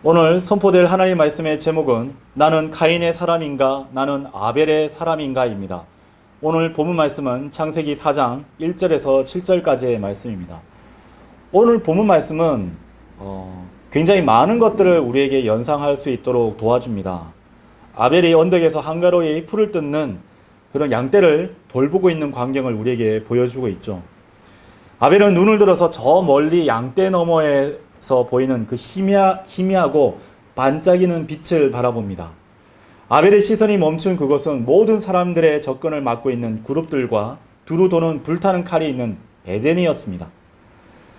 오늘 선포될 하나님의 말씀의 제목은 나는 가인의 사람인가 나는 아벨의 사람인가입니다. 오늘 본문 말씀은 창세기 4장 1절에서 7절까지의 말씀입니다. 오늘 본문 말씀은 굉장히 많은 것들을 우리에게 연상할 수 있도록 도와줍니다. 아벨이 언덕에서 한가로이 풀을 뜯는 그런 양떼를 돌보고 있는 광경을 우리에게 보여주고 있죠. 아벨은 눈을 들어서 저 멀리 양떼 너머에서 보이는 그 희미하고 반짝이는 빛을 바라봅니다. 아벨의 시선이 멈춘 그곳은 모든 사람들의 접근을 막고 있는 그룹들과 두루 도는 불타는 칼이 있는 에덴이었습니다.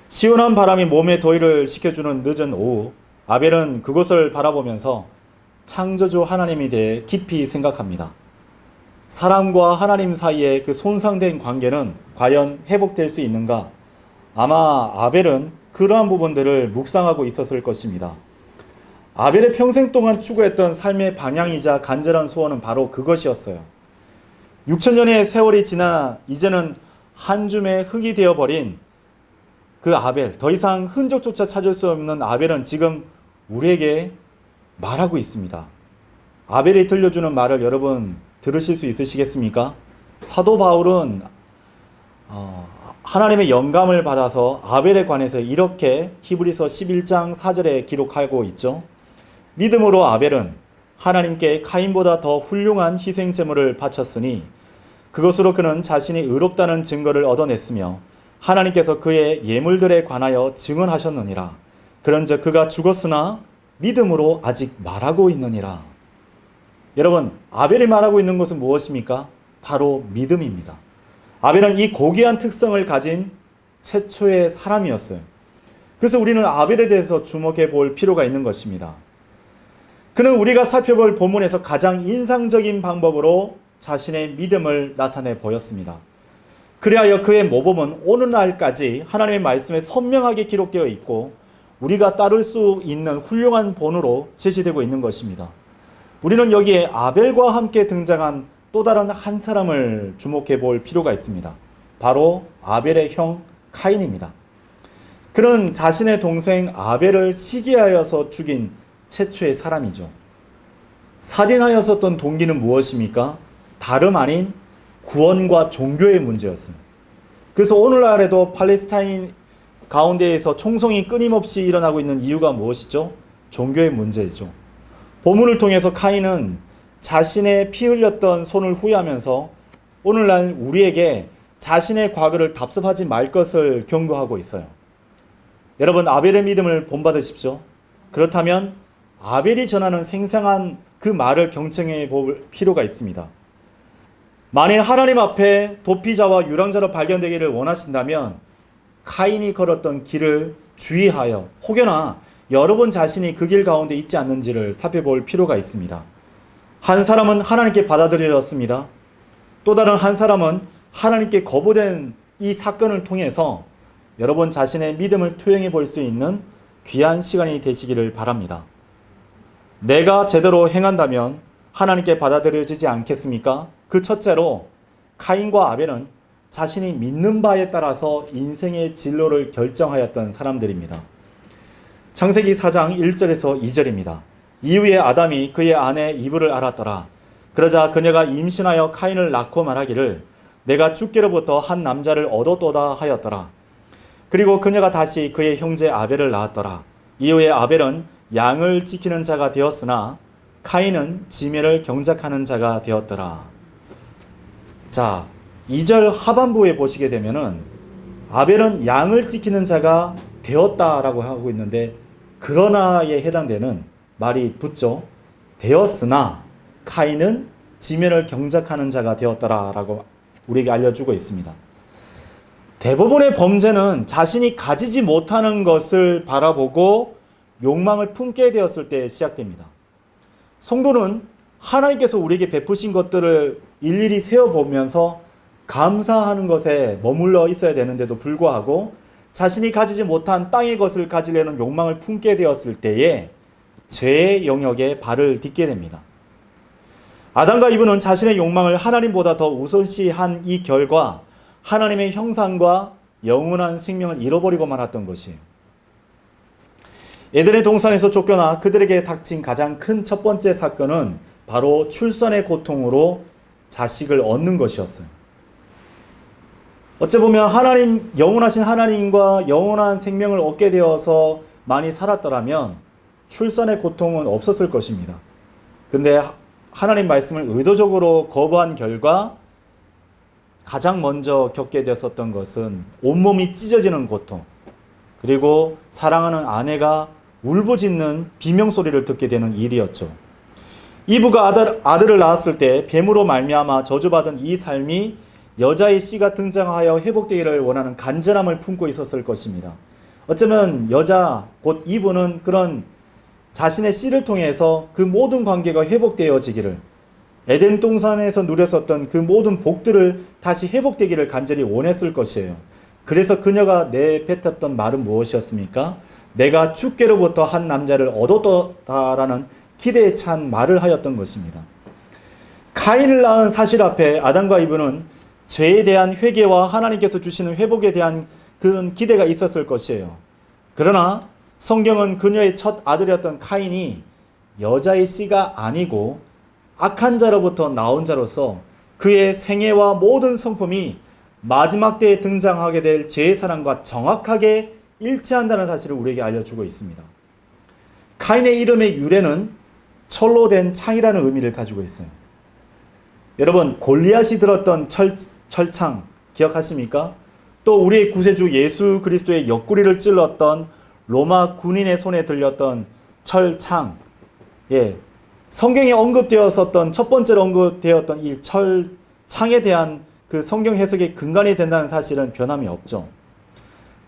시원한 바람이 몸에 더위를 식혀주는 늦은 오후, 아벨은 그곳을 바라보면서 창조주 하나님에 대해 깊이 생각합니다. 사람과 하나님 사이의 그 손상된 관계는 과연 회복될 수 있는가? 아마 아벨은 그러한 부분들을 묵상하고 있었을 것입니다. 아벨의 평생 동안 추구했던 삶의 방향이자 간절한 소원은 바로 그것이었어요. 6천년의 세월이 지나 이제는 한 줌의 흙이 되어버린 그 아벨, 더 이상 흔적조차 찾을 수 없는 아벨은 지금 우리에게 말하고 있습니다. 아벨이 들려주는 말을 여러분 들으실 수 있으시겠습니까? 사도 바울은 하나님의 영감을 받아서 아벨에 관해서 이렇게 히브리서 11장 4절에 기록하고 있죠. 믿음으로 아벨은 하나님께 카인보다 더 훌륭한 희생 제물을 바쳤으니 그것으로 그는 자신이 의롭다는 증거를 얻어냈으며 하나님께서 그의 예물들에 관하여 증언하셨느니라. 그런즉 그가 죽었으나 믿음으로 아직 말하고 있느니라. 여러분, 아벨이 말하고 있는 것은 무엇입니까? 바로 믿음입니다. 아벨은 이 고귀한 특성을 가진 최초의 사람이었어요. 그래서 우리는 아벨에 대해서 주목해 볼 필요가 있는 것입니다. 그는 우리가 살펴볼 본문에서 가장 인상적인 방법으로 자신의 믿음을 나타내 보였습니다. 그리하여 그의 모범은 오늘날까지 하나님의 말씀에 선명하게 기록되어 있고 우리가 따를 수 있는 훌륭한 본으로 제시되고 있는 것입니다. 우리는 여기에 아벨과 함께 등장한 또 다른 한 사람을 주목해 볼 필요가 있습니다. 바로 아벨의 형 카인입니다. 그는 자신의 동생 아벨을 시기하여서 죽인 최초의 사람이죠. 살인하였었던 동기는 무엇입니까? 다름 아닌 구원과 종교의 문제였습니다. 그래서 오늘날에도 팔레스타인 가운데에서 총성이 끊임없이 일어나고 있는 이유가 무엇이죠? 종교의 문제죠. 본문을 통해서 카인은 자신의 피 흘렸던 손을 후회하면서 오늘날 우리에게 자신의 과거를 답습하지 말 것을 경고하고 있어요. 여러분, 아벨의 믿음을 본받으십시오. 그렇다면 아벨이 전하는 생생한 그 말을 경청해 볼 필요가 있습니다. 만일 하나님 앞에 도피자와 유랑자로 발견되기를 원하신다면 카인이 걸었던 길을 주의하여 혹여나 여러분 자신이 그 길 가운데 있지 않는지를 살펴볼 필요가 있습니다. 한 사람은 하나님께 받아들여졌습니다. 또 다른 한 사람은 하나님께 거부된 이 사건을 통해서 여러분 자신의 믿음을 투영해 볼 수 있는 귀한 시간이 되시기를 바랍니다. 내가 제대로 행한다면 하나님께 받아들여지지 않겠습니까? 그 첫째로 카인과 아벨은 자신이 믿는 바에 따라서 인생의 진로를 결정하였던 사람들입니다. 창세기 4장 1절에서 2절입니다. 이후에 아담이 그의 아내 이브를 알았더라. 그러자 그녀가 임신하여 카인을 낳고 말하기를 내가 주께로부터 한 남자를 얻었도다 하였더라. 그리고 그녀가 다시 그의 형제 아벨을 낳았더라. 이후에 아벨은 양을 지키는 자가 되었으나 카인은 지면을 경작하는 자가 되었더라. 자, 2절 하반부에 보시게 되면은 아벨은 양을 지키는 자가 되었다라고 하고 있는데 그러나에 해당되는 말이 붙죠. 되었으나 카인은 지면을 경작하는 자가 되었더라라고 우리에게 알려주고 있습니다. 대부분의 범죄는 자신이 가지지 못하는 것을 바라보고 욕망을 품게 되었을 때 시작됩니다. 성도는 하나님께서 우리에게 베푸신 것들을 일일이 세어보면서 감사하는 것에 머물러 있어야 되는데도 불구하고 자신이 가지지 못한 땅의 것을 가지려는 욕망을 품게 되었을 때에 죄의 영역에 발을 딛게 됩니다. 아담과 이브는 자신의 욕망을 하나님보다 더 우선시한 이 결과 하나님의 형상과 영원한 생명을 잃어버리고 말았던 것이에요. 에덴의 동산에서 쫓겨나 그들에게 닥친 가장 큰 첫 번째 사건은 바로 출산의 고통으로 자식을 얻는 것이었어요. 어찌 보면 하나님, 영원하신 하나님과 영원한 생명을 얻게 되어서 많이 살았더라면 출산의 고통은 없었을 것입니다. 근데 하나님 말씀을 의도적으로 거부한 결과 가장 먼저 겪게 되었었던 것은 온몸이 찢어지는 고통, 그리고 사랑하는 아내가 울부짖는 비명소리를 듣게 되는 일이었죠. 이브가 아들을 낳았을 때 뱀으로 말미암아 저주받은 이 삶이 여자의 씨가 등장하여 회복되기를 원하는 간절함을 품고 있었을 것입니다. 어쩌면 여자, 곧 이브는 그런 자신의 씨를 통해서 그 모든 관계가 회복되어지기를, 에덴 동산에서 누렸었던 그 모든 복들을 다시 회복되기를 간절히 원했을 것이에요. 그래서 그녀가 내뱉었던 말은 무엇이었습니까? 내가 주께로부터 한 남자를 얻었다라는 기대에 찬 말을 하였던 것입니다. 가인을 낳은 사실 앞에 아담과 이브는 죄에 대한 회개와 하나님께서 주시는 회복에 대한 그런 기대가 있었을 것이에요. 그러나 성경은 그녀의 첫 아들이었던 카인이 여자의 씨가 아니고 악한 자로부터 나온 자로서 그의 생애와 모든 성품이 마지막 때에 등장하게 될 죄의 사랑과 정확하게 일치한다는 사실을 우리에게 알려주고 있습니다. 카인의 이름의 유래는 철로 된 창이라는 의미를 가지고 있어요. 여러분, 골리앗이 들었던 철창 기억하십니까? 또 우리의 구세주 예수 그리스도의 옆구리를 찔렀던 로마 군인의 손에 들렸던 철창, 성경에 언급되었었던 첫 번째로 언급되었던 이 철창에 대한 그 성경 해석의 근간이 된다는 사실은 변함이 없죠.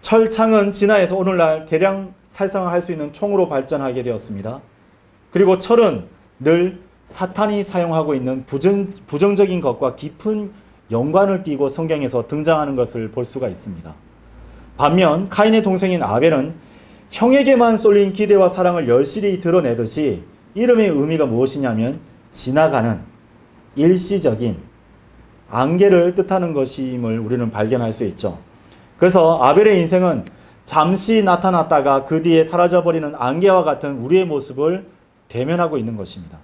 철창은 진화해서 오늘날 대량 살상할 수 있는 총으로 발전하게 되었습니다. 그리고 철은 늘 사탄이 사용하고 있는 부정적인 것과 깊은 연관을 띠고 성경에서 등장하는 것을 볼 수가 있습니다. 반면 카인의 동생인 아벨은 형에게만 쏠린 기대와 사랑을 열실히 드러내듯이 이름의 의미가 무엇이냐면 지나가는, 일시적인, 안개를 뜻하는 것임을 우리는 발견할 수 있죠. 그래서 아벨의 인생은 잠시 나타났다가 그 뒤에 사라져버리는 안개와 같은 우리의 모습을 대면하고 있는 것입니다.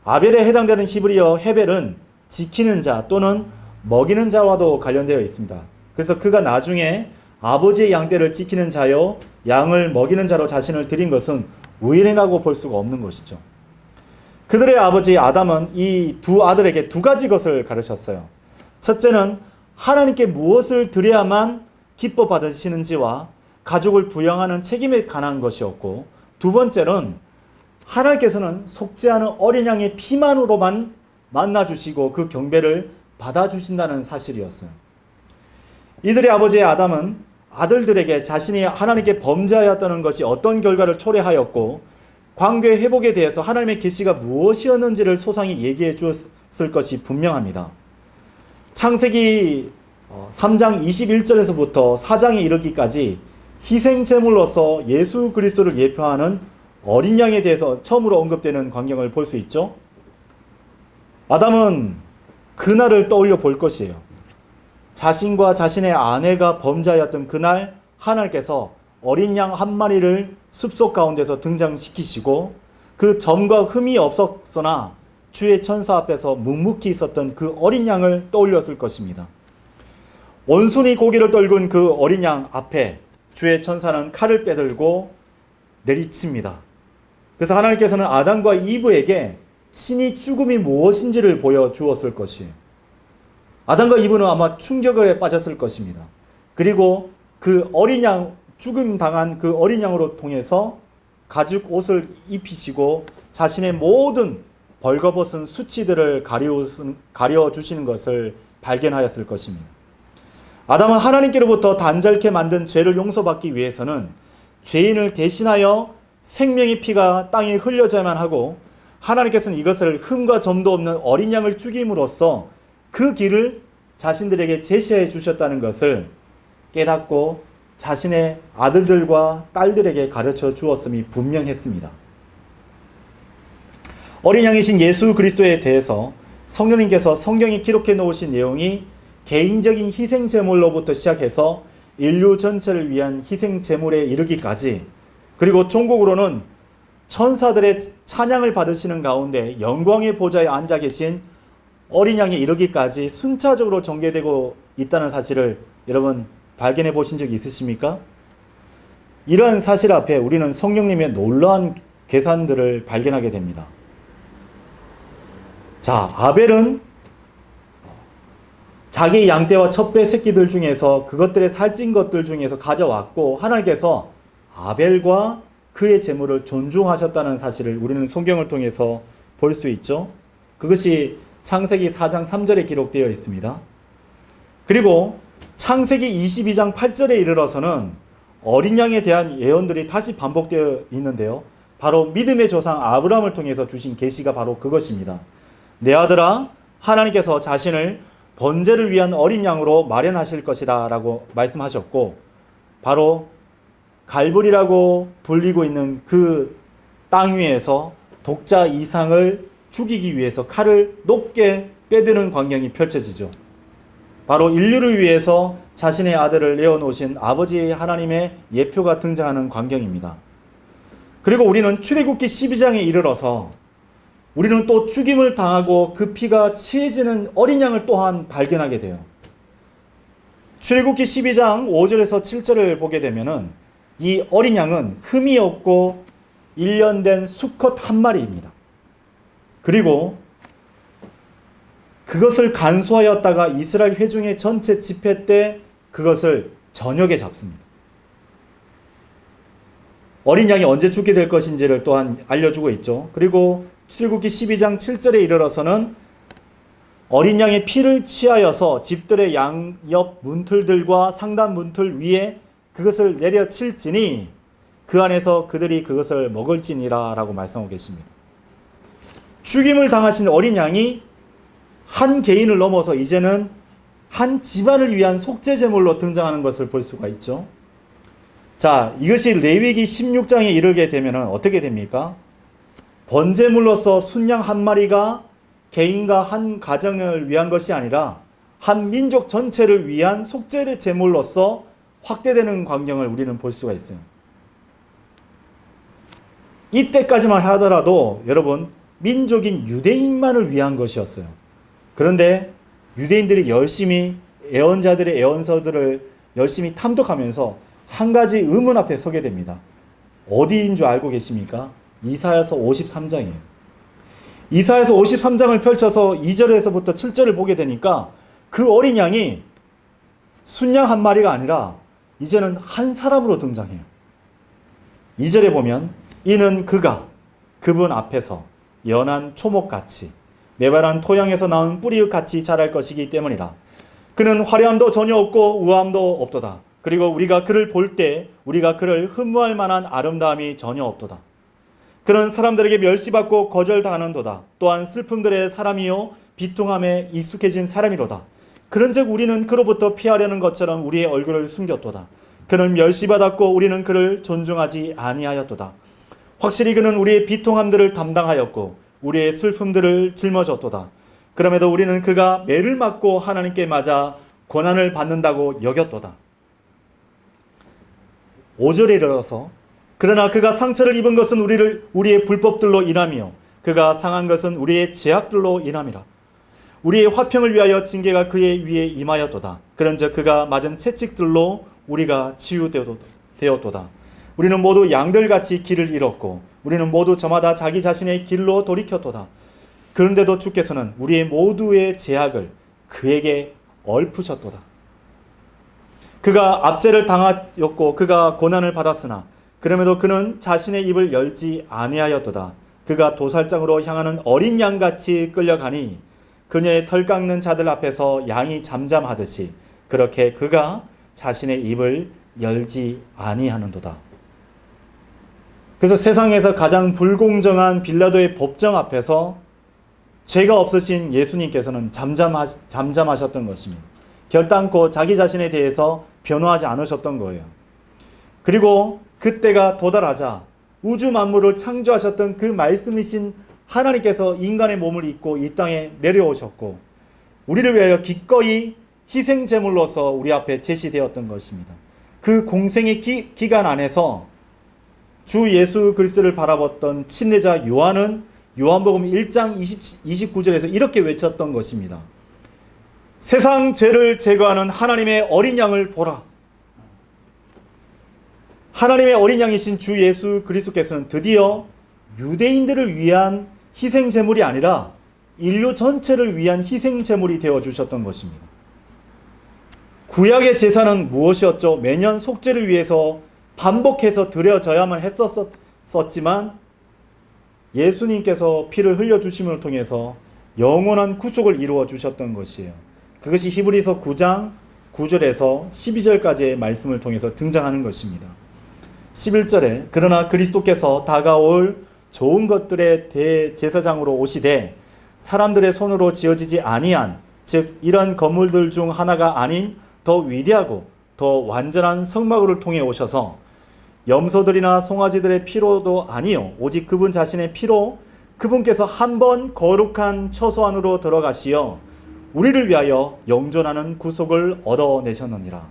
아벨에 해당되는 히브리어 헤벨은 지키는 자 또는 먹이는 자와도 관련되어 있습니다. 그래서 그가 나중에 아버지의 양떼를 지키는 자요 양을 먹이는 자로 자신을 드린 것은 우연이라고 볼 수가 없는 것이죠. 그들의 아버지 아담은 이 두 아들에게 두 가지 것을 가르쳤어요. 첫째는 하나님께 무엇을 드려야만 기뻐 받으시는지와 가족을 부양하는 책임에 관한 것이었고, 두 번째는 하나님께서는 속지 않은 어린 양의 피만으로만 만나주시고 그 경배를 받아주신다는 사실이었어요. 이들의 아버지 아담은 아들들에게 자신이 하나님께 범죄하였다는 것이 어떤 결과를 초래하였고 관계 회복에 대해서 하나님의 계시가 무엇이었는지를 소상히 얘기해 주었을 것이 분명합니다. 창세기 3장 21절에서부터 4장에 이르기까지 희생제물로서 예수 그리스도를 예표하는 어린 양에 대해서 처음으로 언급되는 광경을 볼 수 있죠. 아담은 그날을 떠올려 볼 것이에요. 자신과 자신의 아내가 범죄하였던 그날 하나님께서 어린 양 한 마리를 숲속 가운데서 등장시키시고 그 점과 흠이 없었으나 주의 천사 앞에서 묵묵히 있었던 그 어린 양을 떠올렸을 것입니다. 원숭이 고개를 떨군 그 어린 양 앞에 주의 천사는 칼을 빼들고 내리칩니다. 그래서 하나님께서는 아담과 이브에게 친히 죽음이 무엇인지를 보여주었을 것이에요. 아담과 이브는 아마 충격에 빠졌을 것입니다. 그리고 그 어린 양, 죽음 당한 그 어린 양으로 통해서 가죽 옷을 입히시고 자신의 모든 벌거벗은 수치들을 가려주시는 것을 발견하였을 것입니다. 아담은 하나님께로부터 단절케 만든 죄를 용서받기 위해서는 죄인을 대신하여 생명의 피가 땅에 흘려져야만 하고, 하나님께서는 이것을 흠과 점도 없는 어린 양을 죽임으로써 그 길을 자신들에게 제시해 주셨다는 것을 깨닫고 자신의 아들들과 딸들에게 가르쳐 주었음이 분명했습니다. 어린 양이신 예수 그리스도에 대해서 성령님께서 성경에 기록해 놓으신 내용이 개인적인 희생 제물로부터 시작해서 인류 전체를 위한 희생 제물에 이르기까지, 그리고 종국으로는 천사들의 찬양을 받으시는 가운데 영광의 보좌에 앉아 계신 어린 양이 이르기까지 순차적으로 전개되고 있다는 사실을 여러분 발견해 보신 적이 있으십니까? 이러한 사실 앞에 우리는 성령님의 놀라운 계산들을 발견하게 됩니다. 자, 아벨은 자기 양떼와 첩배 새끼들 중에서 그것들의 살찐 것들 중에서 가져왔고 하나님께서 아벨과 그의 제물을 존중하셨다는 사실을 우리는 성경을 통해서 볼 수 있죠. 그것이 창세기 4장 3절에 기록되어 있습니다. 그리고 창세기 22장 8절에 이르러서는 어린 양에 대한 예언들이 다시 반복되어 있는데요. 바로 믿음의 조상 아브라함을 통해서 주신 계시가 바로 그것입니다. 내 아들아, 하나님께서 자신을 번제를 위한 어린 양으로 마련하실 것이다 라고 말씀하셨고, 바로 갈보리라고 불리고 있는 그 땅 위에서 독자 이상을 죽이기 위해서 칼을 높게 빼드는 광경이 펼쳐지죠. 바로 인류를 위해서 자신의 아들을 내어놓으신 아버지 하나님의 예표가 등장하는 광경입니다. 그리고 우리는 출애굽기 12장에 이르러서 우리는 또 죽임을 당하고 그 피가 취해지는 어린 양을 또한 발견하게 돼요. 출애굽기 12장 5절에서 7절을 보게 되면은 이 어린 양은 흠이 없고 1년 된 수컷 한 마리입니다. 그리고 그것을 간수하였다가 이스라엘 회중의 전체 집회 때 그것을 저녁에 잡습니다. 어린 양이 언제 죽게 될 것인지를 또한 알려주고 있죠. 그리고 출애굽기 12장 7절에 이르러서는 어린 양의 피를 취하여서 집들의 양옆 문틀들과 상단 문틀 위에 그것을 내려칠지니 그 안에서 그들이 그것을 먹을지니라 라고 말씀하고 계십니다. 죽임을 당하신 어린 양이 한 개인을 넘어서 이제는 한 집안을 위한 속죄 제물로 등장하는 것을 볼 수가 있죠. 자, 이것이 레위기 16장에 이르게 되면 어떻게 됩니까? 번제물로서 순양 한 마리가 개인과 한 가정을 위한 것이 아니라 한 민족 전체를 위한 속죄의 제물로서 확대되는 광경을 우리는 볼 수가 있어요. 이때까지만 하더라도 여러분, 민족인 유대인만을 위한 것이었어요. 그런데 유대인들이 열심히 예언자들의 예언서들을 열심히 탐독하면서 한 가지 의문 앞에 서게 됩니다. 어디인 줄 알고 계십니까? 이사야서 53장이에요. 이사야서 53장을 펼쳐서 2절에서부터 7절을 보게 되니까 그 어린 양이 순양 한 마리가 아니라 이제는 한 사람으로 등장해요. 2절에 보면 이는 그가 그분 앞에서 연한 초목같이 메바란 토양에서 나온 뿌리같이 자랄 것이기 때문이라. 그는 화려함도 전혀 없고 우아함도 없도다. 그리고 우리가 그를 볼 때 우리가 그를 흠모할 만한 아름다움이 전혀 없도다. 그는 사람들에게 멸시받고 거절당하는도다. 또한 슬픔들의 사람이요 비통함에 익숙해진 사람이로다. 그런즉 우리는 그로부터 피하려는 것처럼 우리의 얼굴을 숨겼도다. 그는 멸시받았고 우리는 그를 존중하지 아니하였도다. 확실히 그는 우리의 비통함들을 담당하였고 우리의 슬픔들을 짊어졌도다. 그럼에도 우리는 그가 매를 맞고 하나님께 맞아 고난을 받는다고 여겼도다. 5절에 이르러서 그러나 그가 상처를 입은 것은 우리의 불법들로 인함이요 그가 상한 것은 우리의 죄악들로 인함이라. 우리의 화평을 위하여 징계가 그의 위에 임하였도다. 그런즉 그가 맞은 채찍들로 우리가 치유되었도다. 우리는 모두 양들같이 길을 잃었고 우리는 모두 저마다 자기 자신의 길로 돌이켰도다. 그런데도 주께서는 우리의 모두의 죄악을 그에게 얽으셨도다. 그가 압제를 당하였고 그가 고난을 받았으나 그럼에도 그는 자신의 입을 열지 아니하였도다. 그가 도살장으로 향하는 어린 양같이 끌려가니 그녀의 털 깎는 자들 앞에서 양이 잠잠하듯이 그렇게 그가 자신의 입을 열지 아니하는도다. 그래서 세상에서 가장 불공정한 빌라도의 법정 앞에서 죄가 없으신 예수님께서는 잠잠하셨던 것입니다. 결단코 자기 자신에 대해서 변호하지 않으셨던 거예요. 그리고 그때가 도달하자 우주 만물을 창조하셨던 그 말씀이신 하나님께서 인간의 몸을 입고 이 땅에 내려오셨고 우리를 위하여 기꺼이 희생 제물로서 우리 앞에 제시되었던 것입니다. 그 공생의 기간 안에서 주 예수 그리스도를 바라봤던 침례자 요한은 요한복음 1장 29절에서 이렇게 외쳤던 것입니다. 세상 죄를 제거하는 하나님의 어린 양을 보라. 하나님의 어린 양이신 주 예수 그리스도께서는 드디어 유대인들을 위한 희생 제물이 아니라 인류 전체를 위한 희생 제물이 되어 주셨던 것입니다. 구약의 제사는 무엇이었죠? 매년 속죄를 위해서 반복해서 드려져야만 했었지만 예수님께서 피를 흘려주심을 통해서 영원한 구속을 이루어 주셨던 것이에요. 그것이 히브리서 9장 9절에서 12절까지의 말씀을 통해서 등장하는 것입니다. 11절에 그러나 그리스도께서 다가올 좋은 것들의 대제사장으로 오시되 사람들의 손으로 지어지지 아니한 즉 이런 건물들 중 하나가 아닌 더 위대하고 더 완전한 성막으로 통해 오셔서 염소들이나 송아지들의 피로도 아니요 오직 그분 자신의 피로 그분께서 한 번 거룩한 처소 안으로 들어가시어 우리를 위하여 영존하는 구속을 얻어내셨느니라.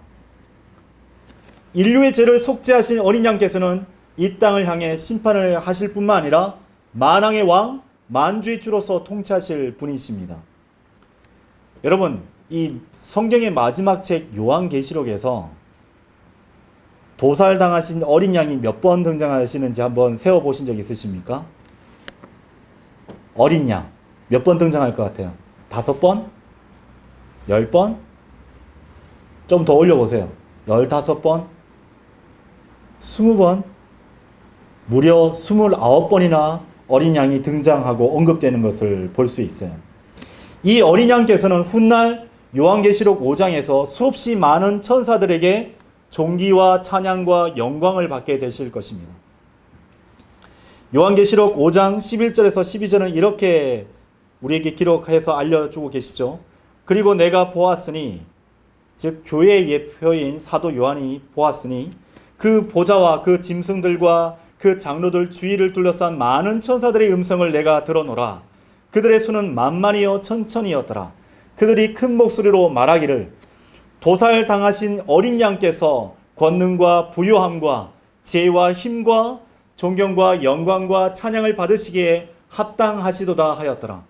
인류의 죄를 속죄하신 어린 양께서는 이 땅을 향해 심판을 하실 뿐만 아니라 만왕의 왕, 만주의 주로서 통치하실 분이십니다. 여러분, 이 성경의 마지막 책 요한계시록에서 도살당하신 어린 양이 몇 번 등장하시는지 한번 세어보신 적 있으십니까? 어린 양 몇 번 등장할 것 같아요? 5번? 10번? 좀 더 올려보세요. 15번? 20번? 무려 29번이나 어린 양이 등장하고 언급되는 것을 볼 수 있어요. 이 어린 양께서는 훗날 요한계시록 5장에서 수없이 많은 천사들에게 존귀와 찬양과 영광을 받게 되실 것입니다. 요한계시록 5장 11절에서 12절은 이렇게 우리에게 기록해서 알려주고 계시죠. 그리고 내가 보았으니 즉 교회의 예표인 사도 요한이 보았으니 그 보좌와 그 짐승들과 그 장로들 주위를 둘러싼 많은 천사들의 음성을 내가 들어노라. 그들의 수는 만만이요 천천이었더라. 그들이 큰 목소리로 말하기를 도살당하신 어린 양께서 권능과 부요함과 지혜와 힘과 존경과 영광과 찬양을 받으시기에 합당하시도다 하였더라.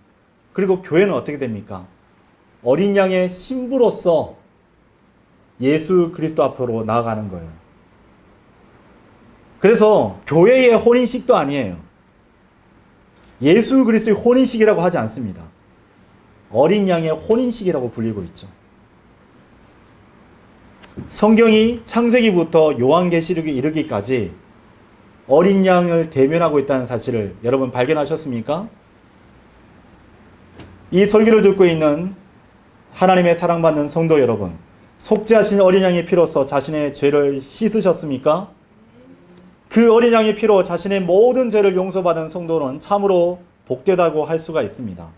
그리고 교회는 어떻게 됩니까? 어린 양의 신부로서 예수 그리스도 앞으로 나아가는 거예요. 그래서 교회의 혼인식도 아니에요. 예수 그리스도의 혼인식이라고 하지 않습니다. 어린 양의 혼인식이라고 불리고 있죠. 성경이 창세기부터 요한계시록에 이르기까지 어린 양을 대면하고 있다는 사실을 여러분 발견하셨습니까? 이 설교를 듣고 있는 하나님의 사랑받는 성도 여러분, 속죄하신 어린 양의 피로써 자신의 죄를 씻으셨습니까? 그 어린 양의 피로 자신의 모든 죄를 용서받은 성도는 참으로 복되다고 할 수가 있습니다.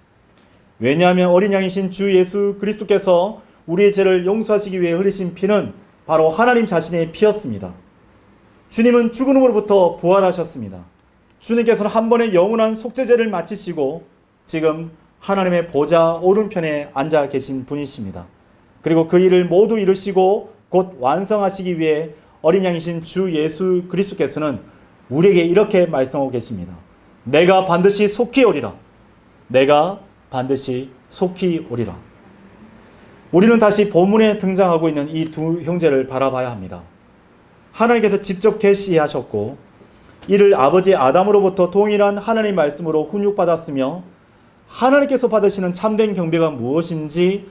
왜냐하면 어린 양이신 주 예수 그리스도께서 우리의 죄를 용서하시기 위해 흘리신 피는 바로 하나님 자신의 피였습니다. 주님은 죽음으로부터 부활하셨습니다. 주님께서는 한 번의 영원한 속죄제를 마치시고 지금 하나님의 보좌 오른편에 앉아 계신 분이십니다. 그리고 그 일을 모두 이루시고 곧 완성하시기 위해 어린 양이신 주 예수 그리스도께서는 우리에게 이렇게 말씀하고 계십니다. 내가 반드시 속히 오리라. 내가 반드시 속히 오리라. 우리는 다시 본문에 등장하고 있는 이 두 형제를 바라봐야 합니다. 하나님께서 직접 계시하셨고 이를 아버지 아담으로부터 동일한 하나님 말씀으로 훈육받았으며 하나님께서 받으시는 참된 경배가 무엇인지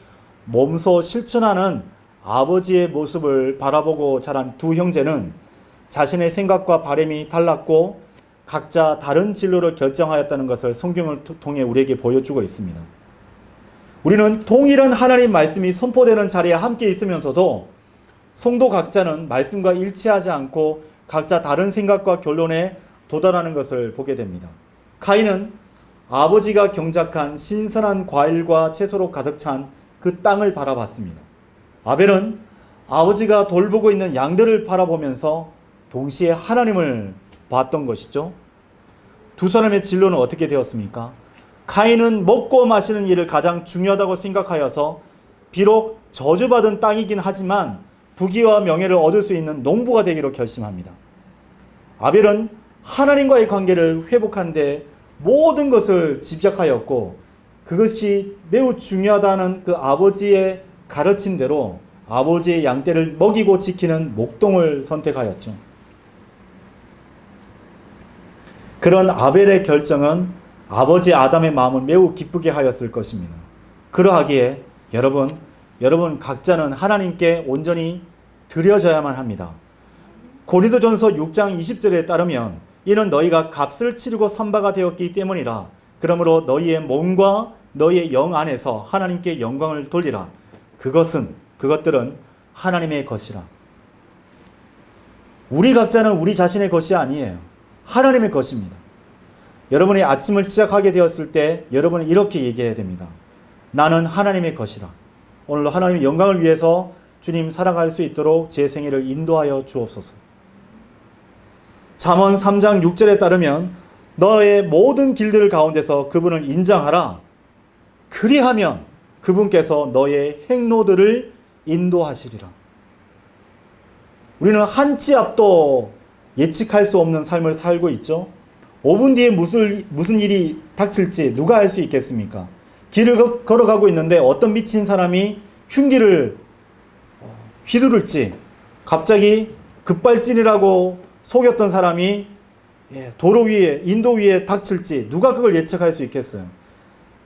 몸소 실천하는 아버지의 모습을 바라보고 자란 두 형제는 자신의 생각과 바람이 달랐고 각자 다른 진로를 결정하였다는 것을 성경을 통해 우리에게 보여주고 있습니다. 우리는 동일한 하나님 말씀이 선포되는 자리에 함께 있으면서도 성도 각자는 말씀과 일치하지 않고 각자 다른 생각과 결론에 도달하는 것을 보게 됩니다. 카인은 아버지가 경작한 신선한 과일과 채소로 가득 찬 그 땅을 바라봤습니다. 아벨은 아버지가 돌보고 있는 양들을 바라보면서 동시에 하나님을 봤던 것이죠. 두 사람의 진로는 어떻게 되었습니까? 카인은 먹고 마시는 일을 가장 중요하다고 생각하여서 비록 저주받은 땅이긴 하지만 부귀와 명예를 얻을 수 있는 농부가 되기로 결심합니다. 아벨은 하나님과의 관계를 회복하는데 모든 것을 집약하였고, 그것이 매우 중요하다는 그 아버지의 가르침대로 아버지의 양떼를 먹이고 지키는 목동을 선택하였죠. 그런 아벨의 결정은 아버지 아담의 마음을 매우 기쁘게 하였을 것입니다. 그러하기에 여러분 각자는 하나님께 온전히 드려져야만 합니다. 고린도전서 6장 20절에 따르면 이는 너희가 값을 치르고 선바가 되었기 때문이라. 그러므로 너희의 몸과 너희의 영 안에서 하나님께 영광을 돌리라. 그것들은 하나님의 것이라. 우리 각자는 우리 자신의 것이 아니에요. 하나님의 것입니다. 여러분이 아침을 시작하게 되었을 때 여러분은 이렇게 얘기해야 됩니다. 나는 하나님의 것이라. 오늘도 하나님의 영광을 위해서 주님 살아갈 수 있도록 제 생애를 인도하여 주옵소서. 잠언 3장 6절에 따르면 너의 모든 길들 가운데서 그분을 인정하라. 그리하면 그분께서 너의 행로들을 인도하시리라. 우리는 한 치 앞도 예측할 수 없는 삶을 살고 있죠. 5분 뒤에 무슨 일이 닥칠지 누가 알 수 있겠습니까? 길을 걸어가고 있는데 어떤 미친 사람이 흉기를 휘두를지, 갑자기 급발진이라고 속였던 사람이 도로 위에, 인도 위에 닥칠지 누가 그걸 예측할 수 있겠어요?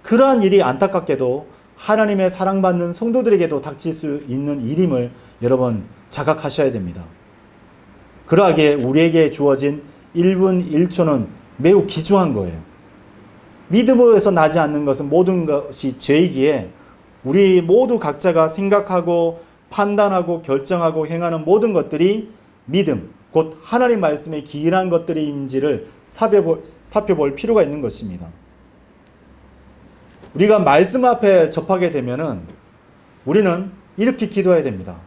그러한 일이 안타깝게도 하나님의 사랑받는 성도들에게도 닥칠 수 있는 일임을 여러분 자각하셔야 됩니다. 그러하기에 우리에게 주어진 1분 1초는 매우 귀중한 거예요. 믿음에서 나지 않는 것은 모든 것이 죄이기에 우리 모두 각자가 생각하고 판단하고 결정하고 행하는 모든 것들이 믿음, 곧 하나님 말씀에 기인한 것들인지를 살펴볼 필요가 있는 것입니다. 우리가 말씀 앞에 접하게 되면은 우리는 이렇게 기도해야 됩니다.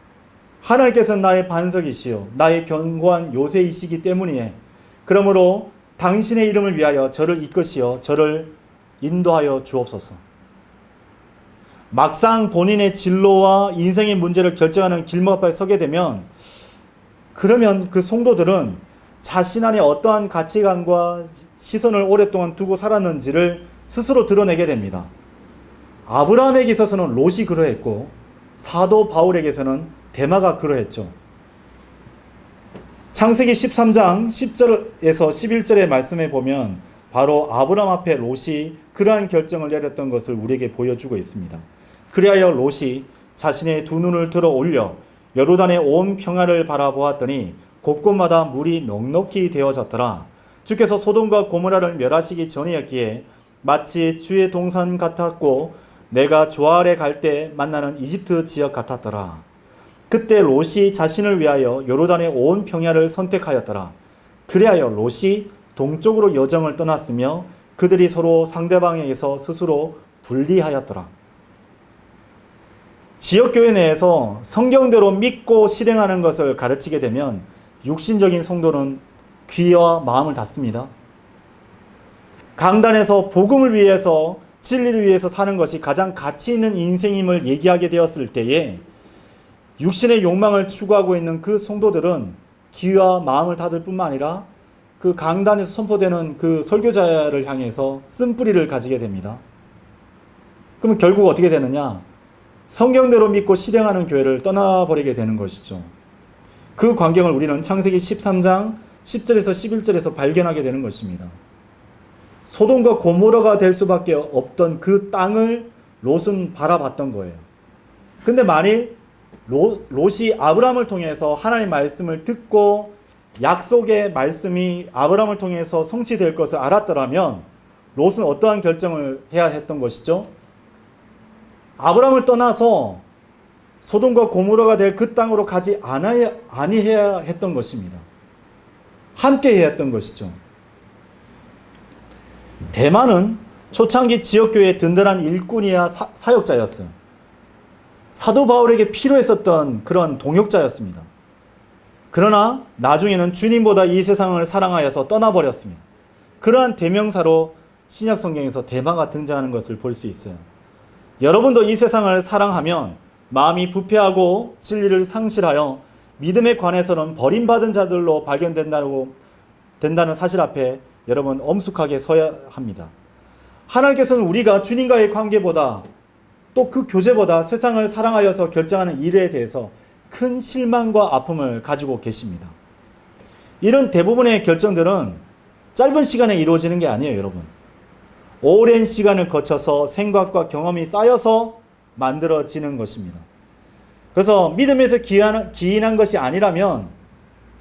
하나님께서는 나의 반석이시요 나의 견고한 요새이시기 때문이에 그러므로 당신의 이름을 위하여 저를 이끄시어 저를 인도하여 주옵소서. 막상 본인의 진로와 인생의 문제를 결정하는 길목 앞에 서게 되면 그러면 그 성도들은 자신 안에 어떠한 가치관과 시선을 오랫동안 두고 살았는지를 스스로 드러내게 됩니다. 아브라함에게 있어서는 롯이 그러했고 사도 바울에게서는 데마가 그러했죠. 창세기 13장 10절에서 11절의 말씀에 보면 바로 아브라함 앞에 롯이 그러한 결정을 내렸던 것을 우리에게 보여주고 있습니다. 그리하여 롯이 자신의 두 눈을 들어 올려 여로단의 온 평야를 바라보았더니 곳곳마다 물이 넉넉히 되어졌더라. 주께서 소돔과 고모라를 멸하시기 전이었기에 마치 주의 동산 같았고 내가 조알에 갈 때 만나는 이집트 지역 같았더라. 그때 롯이 자신을 위하여 요르단의 온 평야를 선택하였더라. 그리하여 롯이 동쪽으로 여정을 떠났으며 그들이 서로 상대방에게서 스스로 분리하였더라. 지역교회 내에서 성경대로 믿고 실행하는 것을 가르치게 되면 육신적인 성도는 귀와 마음을 닫습니다. 강단에서 복음을 위해서 진리를 위해서 사는 것이 가장 가치 있는 인생임을 얘기하게 되었을 때에 육신의 욕망을 추구하고 있는 그 성도들은 귀와 마음을 닫을 뿐만 아니라 그 강단에서 선포되는 그 설교자를 향해서 쓴뿌리를 가지게 됩니다. 그러면 결국 어떻게 되느냐? 성경대로 믿고 실행하는 교회를 떠나버리게 되는 것이죠. 그 광경을 우리는 창세기 13장 10절에서 11절에서 발견하게 되는 것입니다. 소돔과 고모라가 될 수밖에 없던 그 땅을 롯은 바라봤던 거예요. 근데 만일 롯이 아브라함을 통해서 하나님의 말씀을 듣고 약속의 말씀이 아브라함을 통해서 성취될 것을 알았더라면 롯은 어떠한 결정을 해야 했던 것이죠? 아브라함을 떠나서 소돔과 고모라가 될 그 땅으로 가지 아니해야 했던 것입니다. 함께 해야 했던 것이죠. 대만은 초창기 지역교회의 든든한 일꾼이야 사역자였어요. 사도 바울에게 필요했었던 그런 동역자였습니다. 그러나 나중에는 주님보다 이 세상을 사랑하여서 떠나버렸습니다. 그러한 대명사로 신약 성경에서 대마가 등장하는 것을 볼 수 있어요. 여러분도 이 세상을 사랑하면 마음이 부패하고 진리를 상실하여 믿음에 관해서는 버림받은 자들로 발견된다고 된다는 사실 앞에 여러분 엄숙하게 서야 합니다. 하나님께서는 우리가 주님과의 관계보다 또 그 교제보다 세상을 사랑하여서 결정하는 일에 대해서 큰 실망과 아픔을 가지고 계십니다. 이런 대부분의 결정들은 짧은 시간에 이루어지는 게 아니에요, 여러분. 오랜 시간을 거쳐서 생각과 경험이 쌓여서 만들어지는 것입니다. 그래서 믿음에서 기인한 것이 아니라면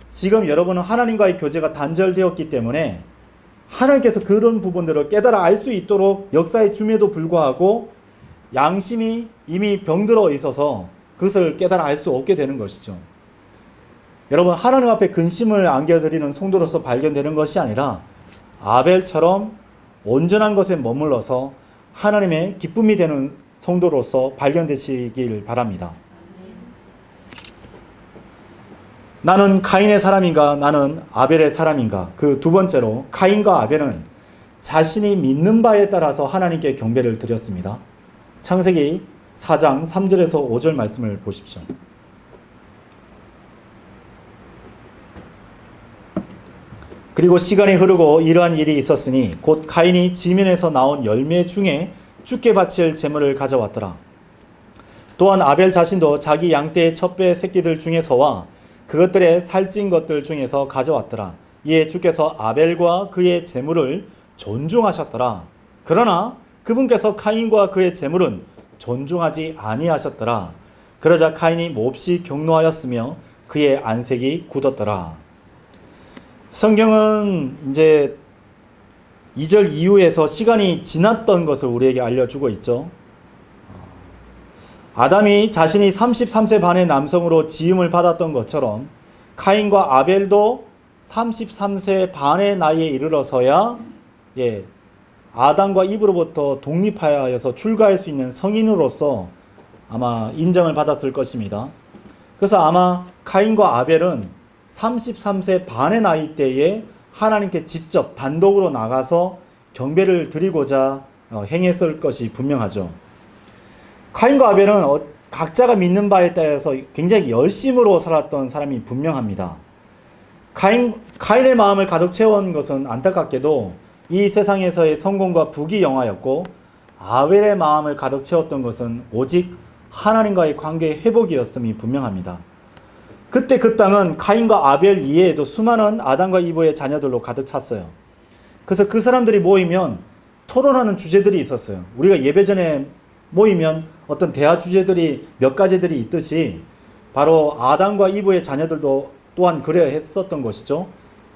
지금 여러분은 하나님과의 교제가 단절되었기 때문에 하나님께서 그런 부분들을 깨달아 알 수 있도록 역사에 줌에도 불구하고 양심이 이미 병들어 있어서 그것을 깨달아 알 수 없게 되는 것이죠. 여러분, 하나님 앞에 근심을 안겨드리는 성도로서 발견되는 것이 아니라 아벨처럼 온전한 것에 머물러서 하나님의 기쁨이 되는 성도로서 발견되시길 바랍니다. 나는 카인의 사람인가, 나는 아벨의 사람인가. 그 두 번째로 카인과 아벨은 자신이 믿는 바에 따라서 하나님께 경배를 드렸습니다. 창세기 4장 3절에서 5절 말씀을 보십시오. 그리고 시간이 흐르고 이러한 일이 있었으니 곧 카인이 지면에서 나온 열매 중에 죽게 바칠 제물을 가져왔더라. 또한 아벨 자신도 자기 양떼의 첩배 새끼들 중에서와 그것들의 살찐 것들 중에서 가져왔더라. 이에 주께서 아벨과 그의 제물을 존중하셨더라. 그러나 그분께서 카인과 그의 제물은 존중하지 아니하셨더라. 그러자 카인이 몹시 경노하였으며 그의 안색이 굳었더라. 성경은 이제 2절 이후에서 시간이 지났던 것을 우리에게 알려주고 있죠. 아담이 자신이 33세 반의 남성으로 지음을 받았던 것처럼 카인과 아벨도 33세 반의 나이에 이르러서야 아담과 이브로부터 독립하여서 출가할 수 있는 성인으로서 아마 인정을 받았을 것입니다. 그래서 아마 카인과 아벨은 33세 반의 나이 때에 하나님께 직접 단독으로 나가서 경배를 드리고자 행했을 것이 분명하죠. 카인과 아벨은 각자가 믿는 바에 따라서 굉장히 열심으로 살았던 사람이 분명합니다. 카인의 마음을 가득 채운 것은 안타깝게도 이 세상에서의 성공과 부귀 영화였고, 아벨의 마음을 가득 채웠던 것은 오직 하나님과의 관계의 회복이었음이 분명합니다. 그때 그 땅은 카인과 아벨 이외에도 수많은 아담과 이브의 자녀들로 가득 찼어요. 그래서 그 사람들이 모이면 토론하는 주제들이 있었어요. 우리가 예배 전에 모이면 어떤 대화 주제들이 몇 가지들이 있듯이 바로 아담과 이브의 자녀들도 또한 그래야 했었던 것이죠.